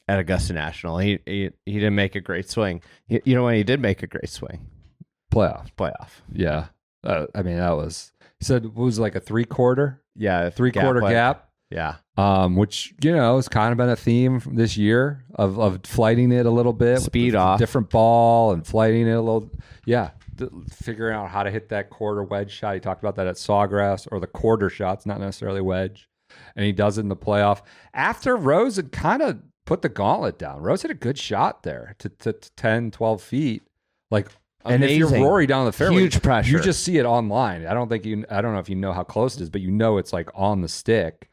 Augusta National. He didn't make a great swing. You know when he did make a great swing? Playoff. Yeah. I mean, that was, he said, what was it, like a 3/4? Yeah. 3/4 gap. Yeah. Which, has kind of been a theme this year of flighting it a little bit. Speed off. Different ball and flighting it a little. Yeah. Figuring out how to hit that quarter wedge shot. He talked about that at Sawgrass, or the quarter shots, not necessarily wedge. And he does it in the playoff. After Rose had kind of put the gauntlet down. Rose had a good shot there to 10, 12 feet. Like, amazing. And if you're Rory down the fairway, huge pressure. You just see it online. I don't know if you know how close it is, but it's like on the stick.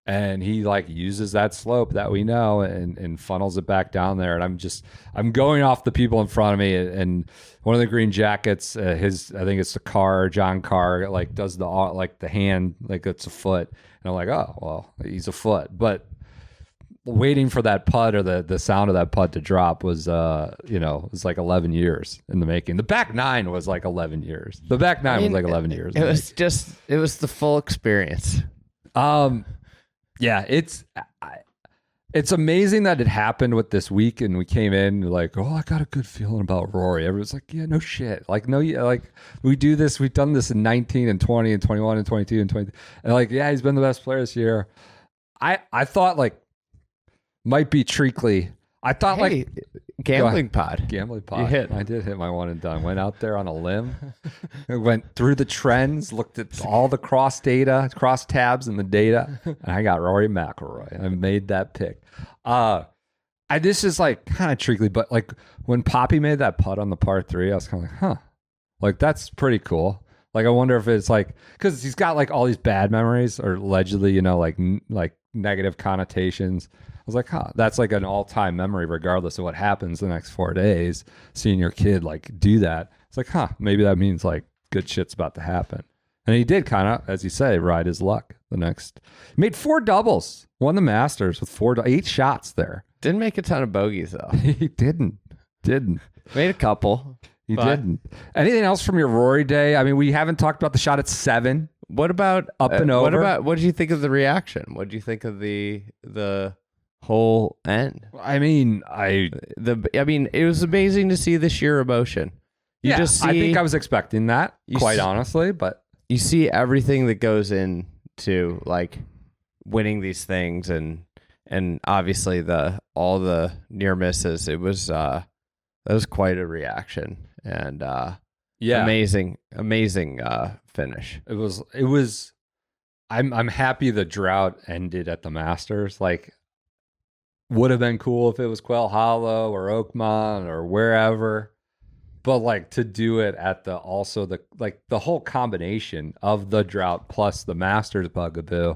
And he like uses that slope that we know and funnels it back down there. And I'm going off the people in front of me. And one of the green jackets, I think it's John Carr, like does the hand, like it's a foot. And I'm like, oh, well, he's a foot. But waiting for that putt or the sound of that putt to drop was, it was like 11 years in the making. The back nine was like 11 years. The back nine was like 11 years. It was the full experience. Yeah, it's amazing that it happened with this week, and we came in like, oh, I got a good feeling about Rory. Everyone's like, yeah, no shit. Like, no, yeah, like we do this. We've done this in 19 and 20 and 21 and 22 and 20. And like, yeah, he's been the best player this year. I thought like might be Treacly. I thought like gambling pod. Gambling pod. You hit. I did hit my one and done. Went out there on a limb. Went through the trends, looked at all the cross tabs in the data, and I got Rory McIlroy. I made that pick. This is like kind of Treacly, but like when Poppy made that putt on the par 3, I was kind of like, huh, like that's pretty cool. Like I wonder if it's like because he's got like all these bad memories or allegedly, you know, like negative connotations. I was like, huh, that's like an all-time memory, regardless of what happens the next 4 days. Seeing your kid like do that, it's like, huh, maybe that means like good shit's about to happen. And he did kind of, as you say, ride his luck. He made 4 doubles, won the Masters with 8 shots there. Didn't make a ton of bogeys though. He didn't. Made a couple. He didn't. Anything else from your Rory day? I mean, we haven't talked about the shot at 7. What about up and over? What did you think of the reaction? What did you think of the whole end? I mean, it was amazing to see the sheer emotion. I think I was expecting that, quite honestly, but you see everything that goes into like winning these things and obviously all the near misses. It was that was quite a reaction and amazing finish. It was I'm happy the drought ended at the Masters. Like would have been cool if it was Quail Hollow or Oakmont or wherever. But like to do it at the whole combination of the drought plus the Masters bugaboo,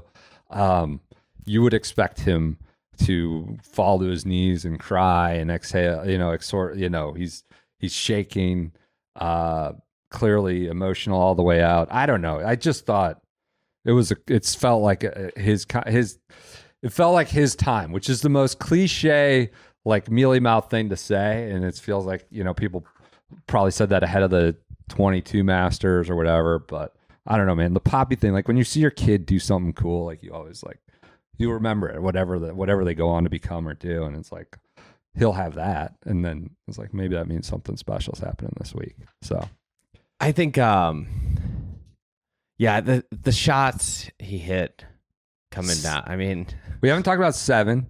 you would expect him to fall to his knees and cry and exhale, he's shaking, clearly emotional all the way out. I don't know. I just thought it felt like it felt like his time, which is the most cliche, like mealy mouth thing to say. And it feels like, people probably said that ahead of the 22 Masters or whatever, but I don't know, man. The Poppy thing, like when you see your kid do something cool, like you always like, you remember it, whatever they go on to become or do. And it's like, he'll have that. And then it's like, maybe that means something special is happening this week. So I think, the shots he hit coming down. I mean, we haven't talked about 7.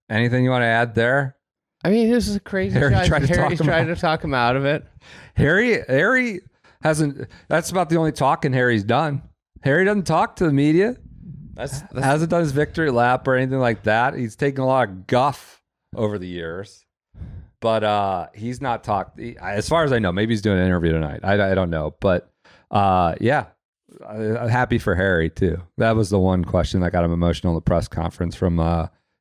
Anything you want to add there? I mean, this is a crazy shot. Harry's trying to talk him out of it. Harry hasn't. That's about the only talking Harry's done. Harry doesn't talk to the media. That's hasn't done his victory lap or anything like that. He's taken a lot of guff over the years, but he's not talked. As far as I know, maybe he's doing an interview tonight. I don't know, but I'm happy for Harry too. That was the one question that got him emotional in the press conference from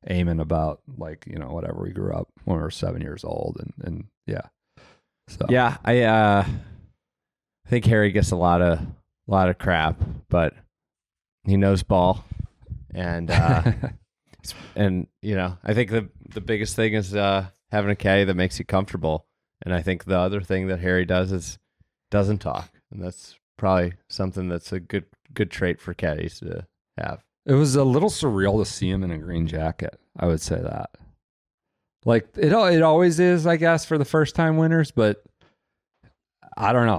Eamon about whatever we grew up when we were 7 years old and yeah. So yeah, I think Harry gets a lot of crap, but he knows ball, and and I think the biggest thing is having a caddy that makes you comfortable, and I think the other thing that Harry does is doesn't talk, and that's probably something that's a good trait for caddies to have. It was a little surreal to see him in a green jacket. I would say that. Like it always is, I guess, for the first time winners, but I don't know.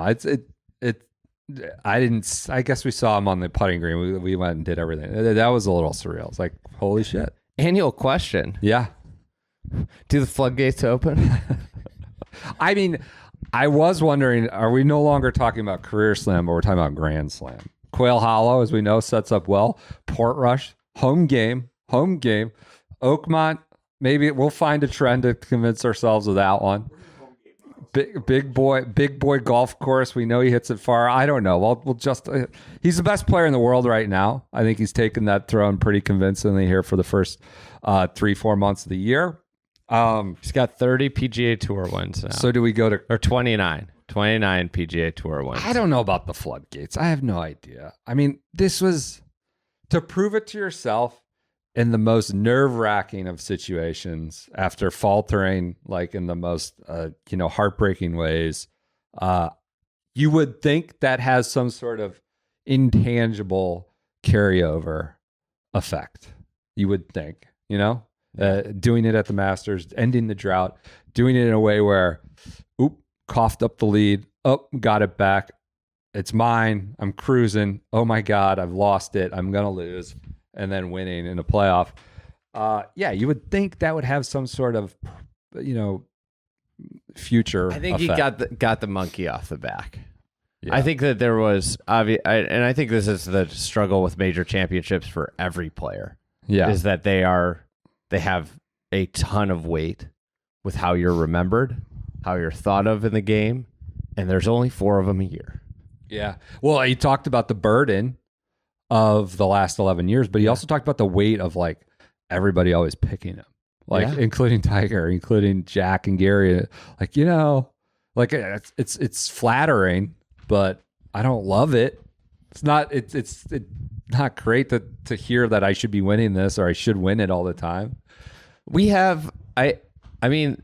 I guess we saw him on the putting green. We went and did everything. That was a little surreal. It's like, holy shit. Annual question. Yeah. Do the floodgates open? I mean, I was wondering, are we no longer talking about career slam, but we're talking about grand slam? Quail Hollow, as we know, sets up well. Portrush, home game. Oakmont, maybe we'll find a trend to convince ourselves of that one. Big boy golf course. We know he hits it far. I don't know. We'll just he's the best player in the world right now. I think he's taken that throne pretty convincingly here for the first 3-4 months of the year. He's got 30 PGA Tour wins now. So do we go to 29 PGA Tour wins? I don't know about the floodgates. I have no idea. I mean, this was to prove it to yourself in the most nerve-wracking of situations after faltering, like in the most, heartbreaking ways. You would think that has some sort of intangible carryover effect, you would think, doing it at the Masters, ending the drought, doing it in a way where, coughed up the lead, got it back. It's mine. I'm cruising. Oh my God, I've lost it. I'm going to lose. And then winning in a playoff. You would think that would have some sort of, future I think effect. he got the monkey off the back. Yeah. I think that there was, and I think this is the struggle with major championships for every player. Yeah. Is that they have a ton of weight with how you're remembered, how you're thought of in the game, and there's only 4 of them a year. Yeah. Well, he talked about the burden of the last 11 years, but he also talked about the weight of like everybody always picking him, including Tiger, including Jack and Gary. Like, it's flattering, but I don't love it. It's not not great to hear that I should be winning this or I should win it all the time. We have, I mean,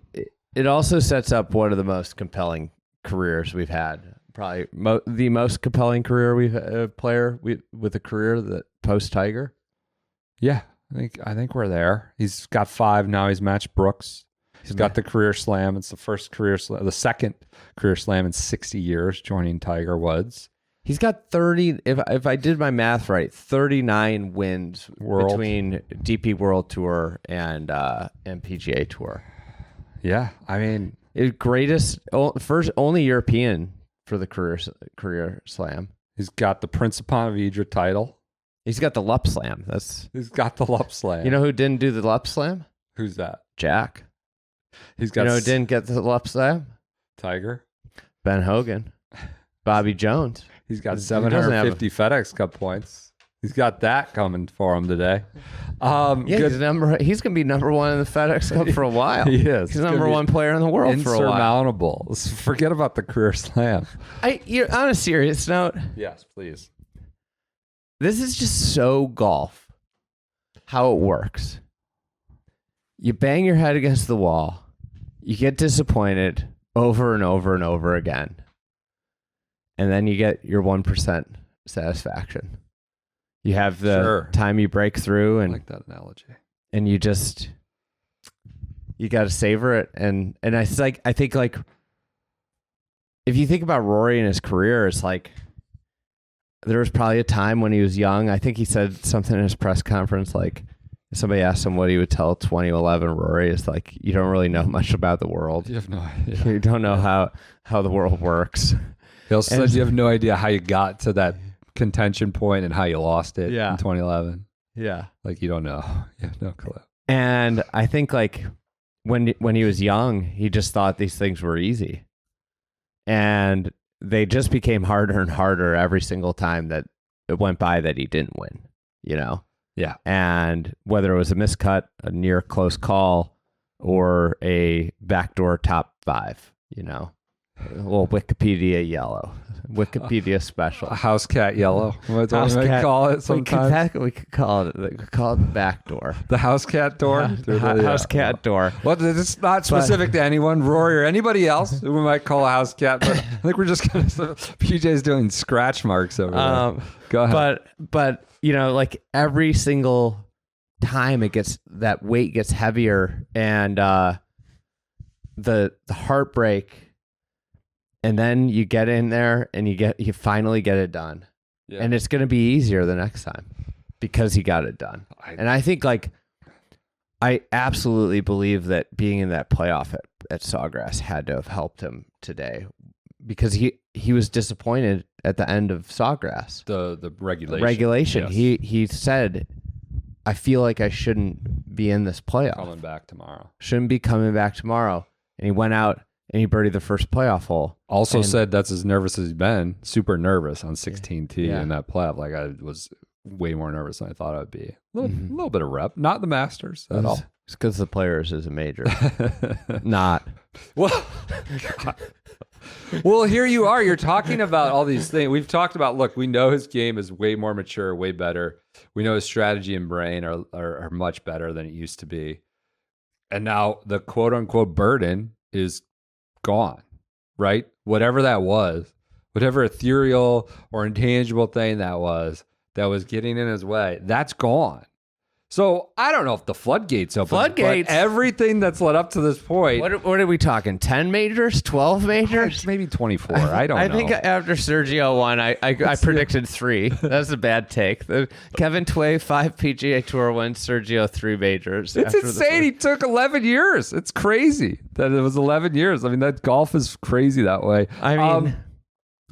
it also sets up one of the most compelling careers we've had. Probably the most compelling career we've had, a player with a career that post Tiger. Yeah, I think we're there. He's got 5 now. He's matched Brooks. He's got the career slam. It's the second career slam in 60 years, joining Tiger Woods. He's got 30. If I did my math right, 39 wins between DP World Tour and PGA Tour. Yeah, I mean, only European for the career slam. He's got the Prince of Ponte Vedra title. He's got the Lup Slam. He's got the Lup Slam. You know who didn't do the Lup Slam? Who's that? Jack. He's got. Who didn't get the Lup Slam? Tiger. Ben Hogan. Bobby Jones. He's got 750 FedEx Cup points. He's got that coming for him today. He's going to be number 1 in the FedEx Cup for a while. He is. He's number 1 player in the world for a while. Insurmountable. Forget about the career slam. On a serious note. Yes, please. This is just so golf. How it works. You bang your head against the wall. You get disappointed over and over and over again. And then you get your 1% satisfaction. You have the time you break through, and I like that analogy. And you got to savor it. And I think if you think about Rory and his career, it's like there was probably a time when he was young. I think he said something in his press conference, like somebody asked him what he would tell 2011 Rory. It's like, you don't really know much about the world. You have no idea. You don't know how the world works. He also said you have no idea how you got to that contention point and how you lost it in 2011. Yeah. Like, you don't know. You have no clue. And I think like when he was young, he just thought these things were easy. And they just became harder and harder every single time that it went by that he didn't win, Yeah. And whether it was a miscut, a near close call, or a backdoor top 5, a little Wikipedia yellow, Wikipedia special, a house cat yellow. What do we call it sometimes? We could call it the back door. The house cat door? House cat door. Well, it's not specific to anyone, Rory or anybody else who we might call a house cat, but I think we're just going to... PJ's doing scratch marks over there. Go ahead. But like every single time that weight gets heavier, and the heartbreak, and then you get in there and you finally get it done. Yeah. And it's going to be easier the next time because he got it done. And I think I absolutely believe that being in that playoff at Sawgrass had to have helped him today, because he was disappointed at the end of Sawgrass. The regulation. Regulation. Yes. He said, I feel like I shouldn't be in this playoff. Shouldn't be coming back tomorrow. And he went out and he birdied the first playoff hole. Also said that's as nervous as he's been. Super nervous on 16T in that playoff. Like, I was way more nervous than I thought I would be. A little bit of rep. Not the Masters at all. It's because the Players is a major. Not. Well, well, here you are. You're talking about all these things. We've talked about, look, we know his game is way more mature, way better. We know his strategy and brain are much better than it used to be. And now the quote-unquote burden is gone, right? Whatever that was, whatever ethereal or intangible thing that was getting in his way, that's gone. So I don't know if the floodgates open. Floodgates? But everything that's led up to this point. What are we talking? 10 majors? 12 majors? Maybe 24. I don't know. I think after Sergio won, I predicted 3. That's a bad take. Kevin Tway, 5 PGA Tour wins. Sergio, 3 majors. It's insane. He took 11 years. It's crazy that it was 11 years. I mean, that golf is crazy that way. I mean...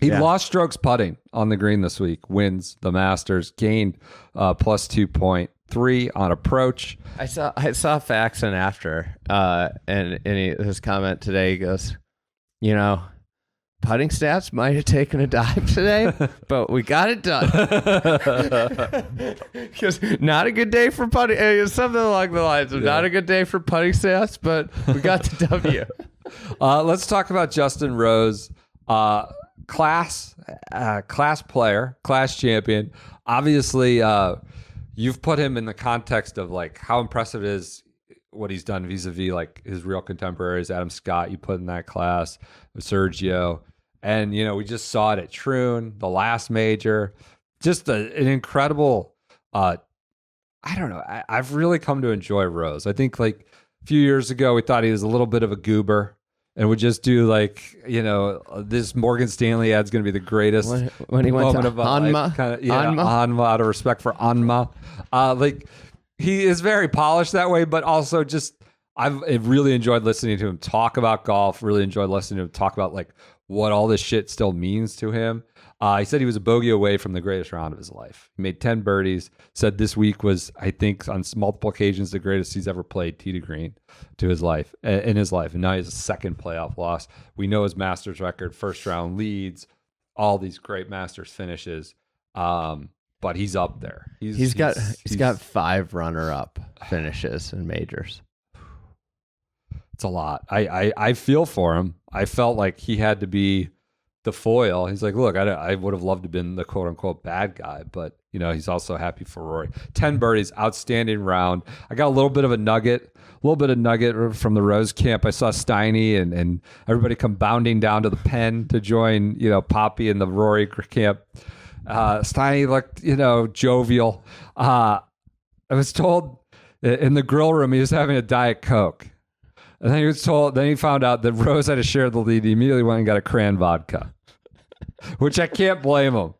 He lost strokes putting on the green this week, wins the Masters, gained plus 2.3 on approach. I saw Faxon after, and his comment today, he goes, putting stats might have taken a dive today, but we got it done. Because not a good day for putting, something along the lines of not a good day for putting stats, but we got the W. Let's talk about Justin Rose. Class player, class champion. Obviously, you've put him in the context of like how impressive it is what he's done vis-a-vis like his real contemporaries. Adam Scott, you put in that class, Sergio, and we just saw it at Troon, the last major. Just an incredible. I don't know. I've really come to enjoy Rose. I think like a few years ago we thought he was a little bit of a goober. And would just do like, this Morgan Stanley ad's going to be the greatest when he went to Anma. Anma, out of respect for Anma. Like he is very polished that way, but also just I've really enjoyed listening to him talk about golf. Really enjoyed listening to him talk about like what all this shit still means to him. He said he was a bogey away from the greatest round of his life. He made 10 birdies. Said this week was, I think, on multiple occasions, the greatest he's ever played tee to green in his life. And now he has a second playoff loss. We know his Masters record, first round leads, all these great Masters finishes. But he's up there. He's got 5 runner-up finishes in majors. It's a lot. I feel for him. I felt like he had to be the foil. He's like, look, I would have loved to have been the quote unquote bad guy, but he's also happy for Rory. 10 birdies, outstanding round. I got a little bit of nugget from the Rose camp. I saw Steiny and everybody come bounding down to the pen to join, Poppy and the Rory camp. Steiny looked, jovial. I was told in the grill room he was having a Diet Coke. And then he found out that Rose had to share the lead. He immediately went and got a cran vodka, which I can't blame him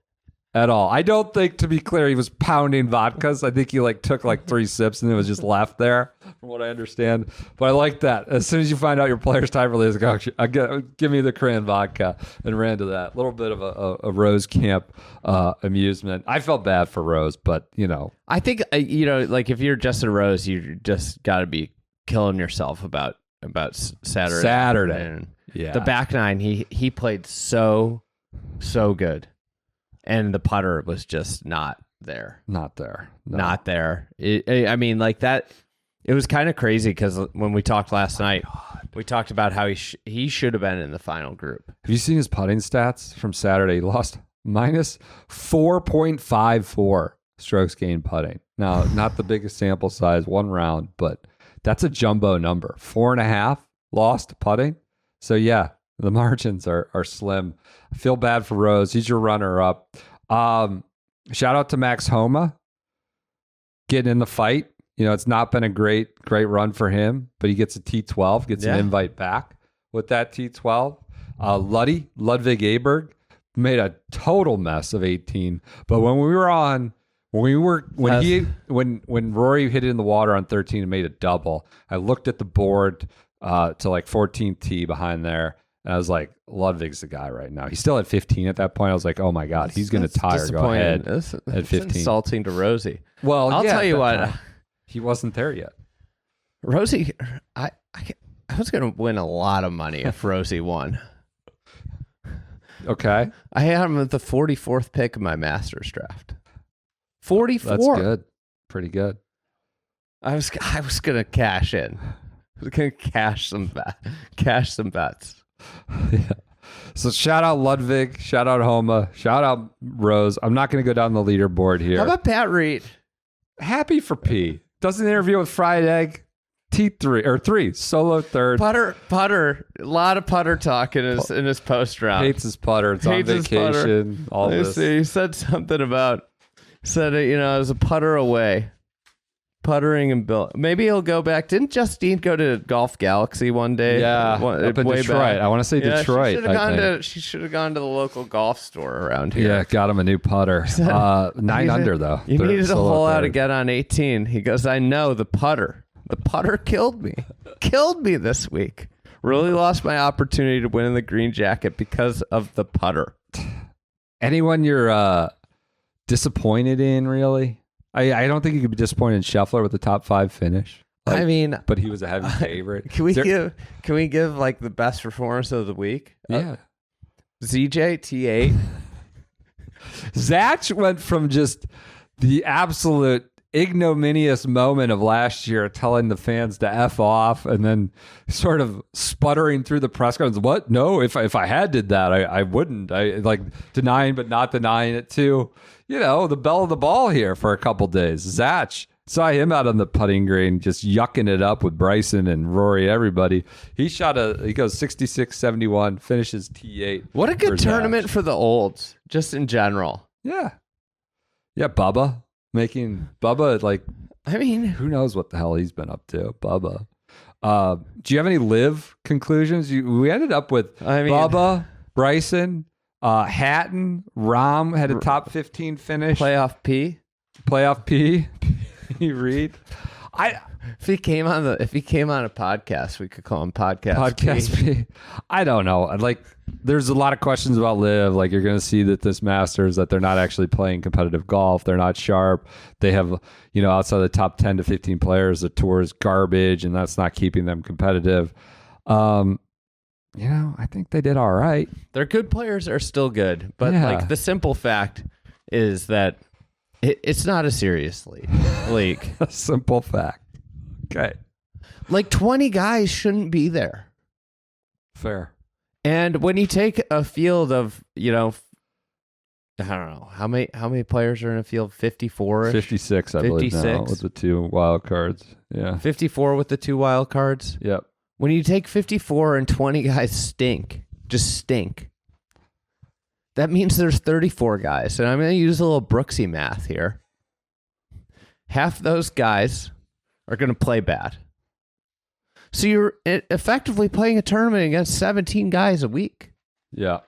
at all. I don't think, to be clear, he was pounding vodkas. I think he took 3 sips and it was just left there, from what I understand. But I like that. As soon as you find out your player's time release, give me the cran vodka, and ran to that. A little bit of a Rose camp amusement. I felt bad for Rose, but I think if you're Justin Rose, you just got to be killing yourself about Saturday. And yeah, the back nine, he played so good, and the putter was just not there. Not there. I mean, like that. It was kind of crazy because when we talked last night, we talked about how he should have been in the final group. Have you seen his putting stats from Saturday? He lost minus 4.54 strokes gained putting. Now, not the biggest sample size, one round, but that's a jumbo number. 4.5 lost putting. So yeah, the margins are slim. I feel bad for Rose. He's your runner up. Shout out to Max Homa getting in the fight. It's not been a great run for him, but he gets a T12, gets an invite back with that T12. Ludvig Åberg made a total mess of 18. But when Rory hit it in the water on 13 and made a double, I looked at the board to 14th tee behind there, and I was like, Ludvig's the guy right now. He still had 15 at that point. I was like, oh my God, he's going to tire. Go ahead at 15. Insulting to Rosie. Well, I'll tell you what. He wasn't there yet. Rosie, I was going to win a lot of money if Rosie won. Okay. I had him at the 44th pick of my Masters draft. 44. That's good. Pretty good. I was gonna cash in. I was gonna cash some bets. Yeah. So shout out Ludvig, shout out Homa, shout out Rose. I'm not gonna go down the leaderboard here. How about Pat Reed? Happy for P. Does an interview with Fried Egg. T3 solo third. Putter. A lot of putter talk in his post round. Hates his putter. It's on vacation. All this. He said something about. Said it, it was a putter away. puttering and build. Maybe he'll go back. Didn't Justine go to Golf Galaxy one day? Yeah, up in Detroit. Back? I want to say Detroit. She should have gone to the local golf store around here. Yeah, got him a new putter. 9 under though. You needed a hole out to get on 18. He goes, I know the putter. The putter killed me. Killed me this week. Really lost my opportunity to win in the green jacket because of the putter. Anyone you're disappointed in, really? I don't think you could be disappointed in Scheffler with the top 5 finish. I mean, but he was a heavy favorite. Can we give like the best performance of the week? Yeah. ZJ T8. Zach went from just the absolute ignominious moment of last year telling the fans to F off and then sort of sputtering through the press conference. What? No, if I had did that, I wouldn't. I like denying but not denying it too. The bell of the ball here for a couple days. Zach, saw him out on the putting green just yucking it up with Bryson and Rory, everybody. He goes 66-71, finishes T8. What a good tournament for the olds, just in general. Yeah. Yeah, Bubba. Making Bubba, like, I mean, who knows what the hell he's been up to, Bubba. Do you have any live conclusions? We ended up with Bubba, Bryson, Hatton, Rahm had a top 15 finish. Playoff P. Reed. If he came on a podcast, we could call him Podcast P. I don't know. Like, there's a lot of questions about live. Like, you're going to see that this Masters, that they're not actually playing competitive golf. They're not sharp. They have, outside the top 10 to 15 players, the tour is garbage, and that's not keeping them competitive. I think they did all right. Their good players are still good, but like the simple fact is that it's not a serious league. A simple fact. Okay. Like 20 guys shouldn't be there. Fair. And when you take a field of, I don't know, how many players are in a field? 54? 56, I believe now, with the 2 wild cards. Yeah. 54 with the 2 wild cards? Yep. When you take 54 and 20 guys just stink. That means there's 34 guys. And I'm going to use a little Brooksy math here. Half those guys are going to play bad. So you're effectively playing a tournament against 17 guys a week. Yeah.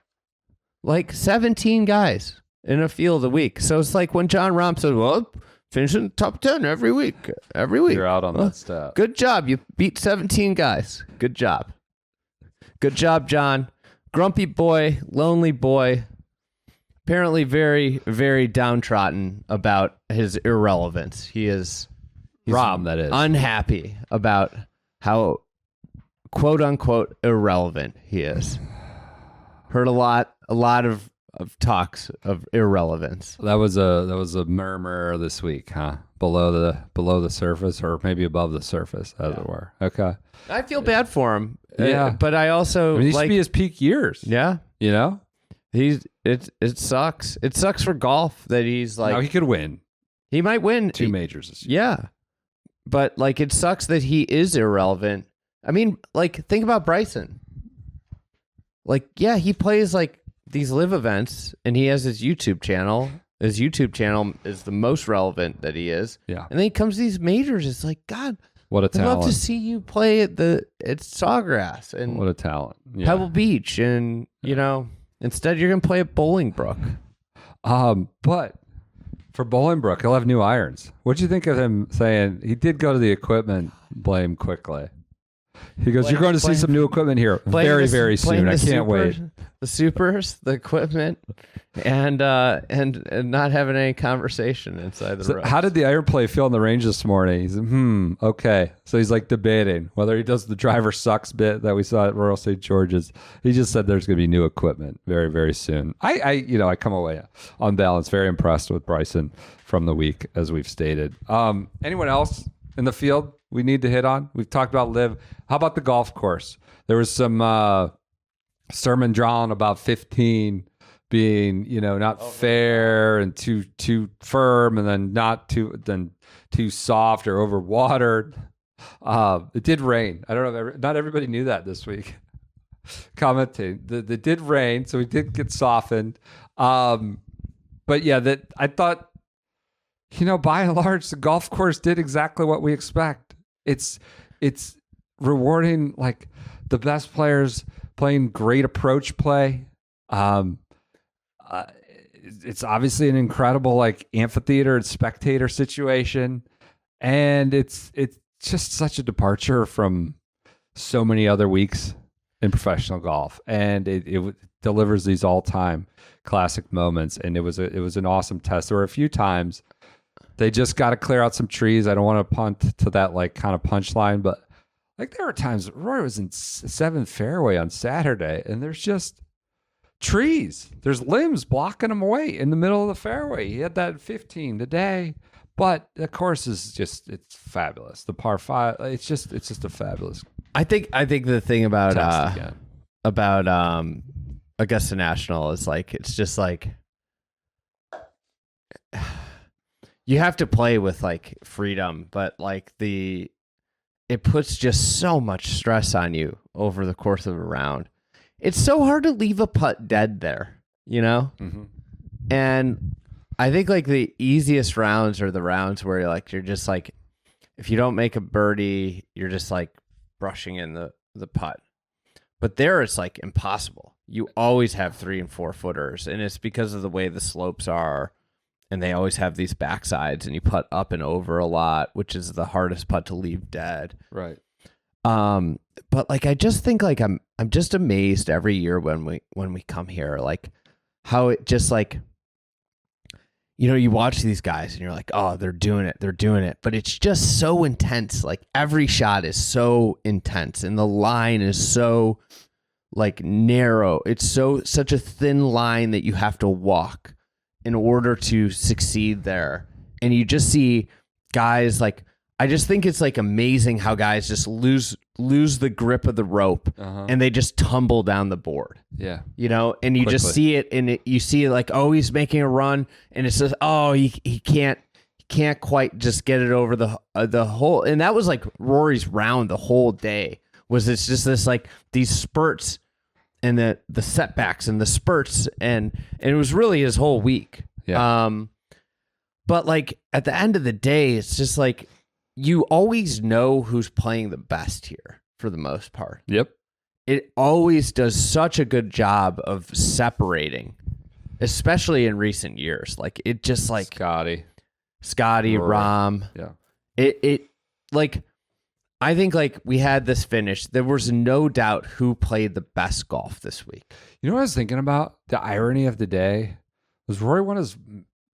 Like 17 guys in a field a week. So it's like when John Rahm said, well, finishing top 10 every week. You're out on that stat. Good job. You beat 17 guys. Good job. Good job, John. Grumpy boy, lonely boy. Apparently very, very downtrodden about his irrelevance. He's Rahm, that is. Unhappy about how quote unquote irrelevant he is. Heard a lot of talks of irrelevance. That was a murmur this week, huh? Below the surface, or maybe above the surface, as it were. Okay. I feel bad for him. Yeah. But I also these should be his peak years. Yeah. It sucks. It sucks for golf that he's like. No, he could win. He might win 2 majors this year. Yeah. But like, it sucks that he is irrelevant. I mean, like, think about Bryson. Like, yeah, he plays like these live events and he has his YouTube channel. His YouTube channel is the most relevant that he is. Yeah. And then he comes to these majors. It's like, God, what a talent. I'd love to see you play at Sawgrass and what a talent. Yeah. Pebble Beach. And, instead you're going to play at Bolingbrook. But for Bolingbrook, he'll have new irons. What'd you think of him saying he did go to the equipment blame quickly? He goes, you're going to see some new equipment here very, very soon. I can't wait. The supers, the equipment, and not having any conversation inside the room. How did the iron play feel on the range this morning? He's okay. So he's like debating whether he does the driver sucks bit that we saw at Royal St. George's. He just said there's going to be new equipment very, very soon. I come away on balance very impressed with Bryson from the week, as we've stated. Anyone else in the field we need to hit on? We've talked about live. How about the golf course? There was some sermon drawn about 15 being, not fair and too firm, and then too soft or overwatered. It did rain. I don't know if not everybody knew that this week. Commenting, it did rain, so we did get softened. But yeah, that I thought by and large, the golf course did exactly what we expect. It's rewarding like the best players playing great approach play. It's obviously an incredible like amphitheater and spectator situation, and it's just such a departure from so many other weeks in professional golf, and it delivers these all-time classic moments. And it was an awesome test. There were a few times they just got to clear out some trees. I don't want to punt to that like kind of punchline, but like there were times Rory was in 7th fairway on Saturday, and there's just trees. There's limbs blocking him away in the middle of the fairway. He had that 15 today, but the course is it's fabulous. The par 5, it's just a fabulous. I think the thing about test again. Augusta National is like, it's just like you have to play with like freedom, but like it puts just so much stress on you over the course of a round. It's so hard to leave a putt dead there, Mm-hmm. And I think like the easiest rounds are the rounds where you're just like, if you don't make a birdie, you're just like brushing in the putt. But there it's like impossible. You always have 3 and 4 footers, and it's because of the way the slopes are, and they always have these backsides, and you putt up and over a lot, which is the hardest putt to leave dead. Right. But like I just think like I'm just amazed every year when we come here, like how it just like, you watch these guys and you're like, oh, they're doing it, but it's just so intense. Like every shot is so intense, and the line is so like narrow. It's such a thin line that you have to walk in order to succeed there. And you just see guys like, I just think it's like amazing how guys just lose the grip of the rope, and they just tumble down the board. Yeah. And you just see it, and you see like, oh, he's making a run, and it's just, oh, he can't quite just get it over the hole. And that was like Rory's round the whole day. It's just this like these spurts and the setbacks and the spurts, and it was really his whole week. Yeah. But like at the end of the day, it's just like, you always know who's playing the best here for the most part. Yep. It always does such a good job of separating, especially in recent years. Like it just like Scotty, Rory. Rahm. Yeah. It like, I think like we had this finish. There was no doubt who played the best golf this week. You know what I was thinking about? The irony of the day was Rory won his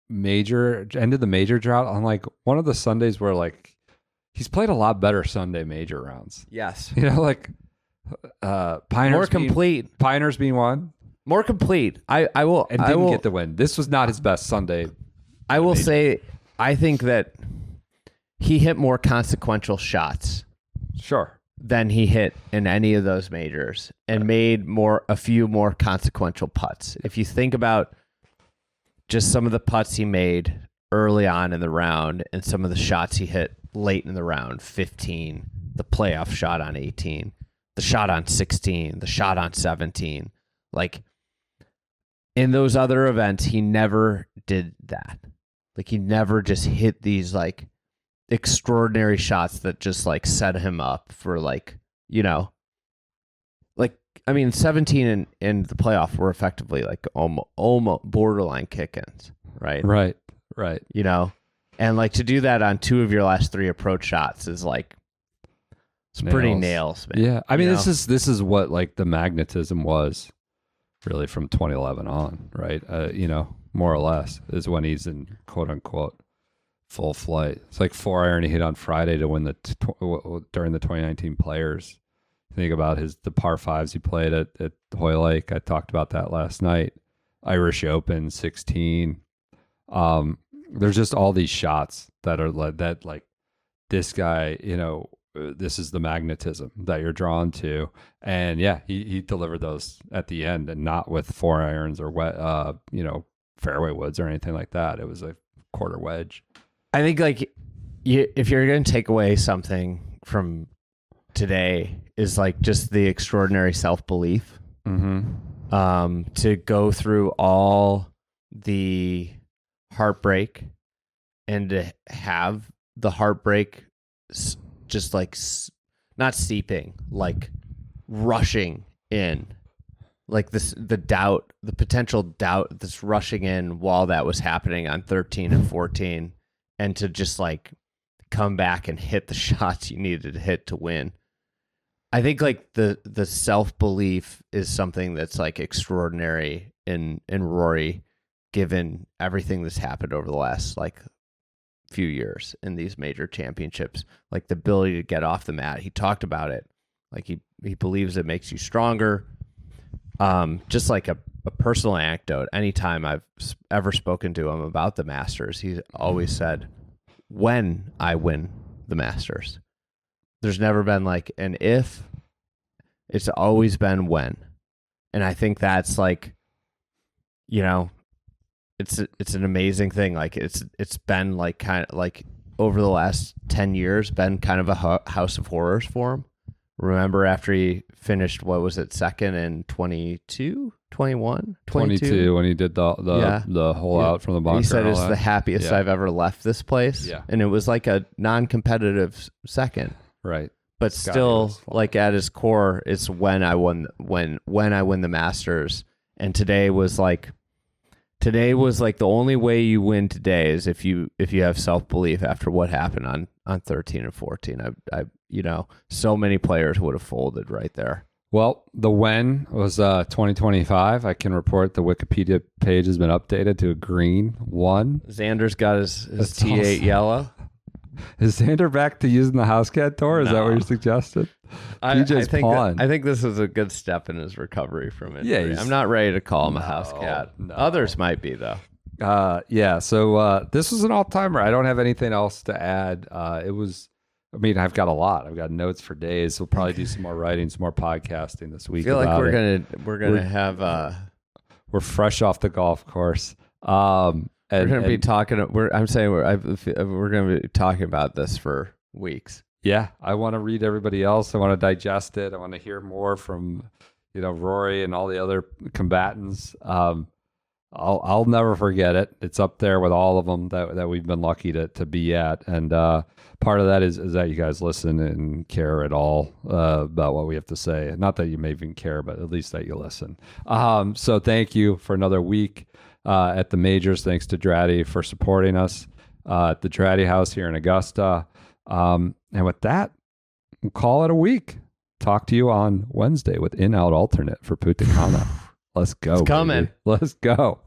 end of the major drought on like one of the Sundays where like he's played a lot better Sunday major rounds. Yes. Like Piners more complete. Piners being one. More complete. I will Get the win. This was not his best Sunday. I will say I think that he hit more consequential shots. Sure. Than he hit in any of those majors, and made a few more consequential putts. If you think about just some of the putts he made early on in the round and some of the shots he hit late in the round, 15, the playoff shot on 18, the shot on 16, the shot on 17. Like in those other events, he never did that. Like he never just hit these like extraordinary shots that just like set him up for like, like, I mean, 17 and the playoff were effectively like almost borderline kick-ins, right? Right. And like to do that on 2 of your last 3 approach shots is like, it's pretty nails, man. Yeah. I mean, this is what like the magnetism was really from 2011 on, right? More or less is when he's in quote unquote full flight. It's like 4-iron he hit on Friday to win during the 2019 Players. Think about the par 5s he played at Hoyle Lake. I talked about that last night. Irish Open 16. There's just all these shots that are like this guy, this is the magnetism that you're drawn to. And yeah, he delivered those at the end, and not with 4-irons or fairway woods or anything like that. It was a quarter wedge. I think like if you're going to take away something from today is like just the extraordinary self-belief, to go through all the heartbreak and to have the heartbreak just like not seeping, like rushing in, like the doubt, the potential doubt that's rushing in while that was happening on 13 and 14, and to just like come back and hit the shots you needed to hit to win. I think like the self-belief is something that's like extraordinary in Rory, given everything that's happened over the last like few years in these major championships, like the ability to get off the mat. He talked about it. Like he believes it makes you stronger. Just like a personal anecdote, anytime I've ever spoken to him about the Masters, he's always said, when I win the Masters. There's never been like an if, it's always been when. And I think that's like, you know, it's an amazing thing. Like it's been like kind of like over the last 10 years been kind of a house of horrors for him. Remember after he finished, what was it, second in 22 when he did the hole out from the bunker. He said it's the happiest I've ever left this place. Yeah. And it was like a non-competitive second. Right. But still, like at his core, it's when I win the Masters. And today was like the only way you win today is if you have self-belief after what happened on 13 and 14. I you know, so many players would have folded right there. Well, the when was 2025. I can report the Wikipedia page has been updated to a green 1. Xander's got his T8 yellow. Is Xander back to using the house cat tour? Is that what you're suggesting? I think this is a good step in his recovery from injury. Yeah, I'm not ready to call him a house cat. No. Others might be, though. Yeah, so this was an all-timer. I don't have anything else to add. I've got a lot. I've got notes for days. We'll probably do some more writing, some more podcasting this week. I feel like we're gonna have we're fresh off the golf course. We're going to be talking. We're going to be talking about this for weeks. Yeah, I want to read everybody else. I want to digest it. I want to hear more from, Rory and all the other combatants. I'll never forget it. It's up there with all of them that we've been lucky to be at. And part of that is that you guys listen and care at all about what we have to say. Not that you may even care, but at least that you listen. So thank you for another week at the majors. Thanks to Draddy for supporting us at the Draddy House here in Augusta. And with that, we'll call it a week. Talk to you on Wednesday with In-Out Alternate for Putakana. Let's go. It's coming. Baby. Let's go.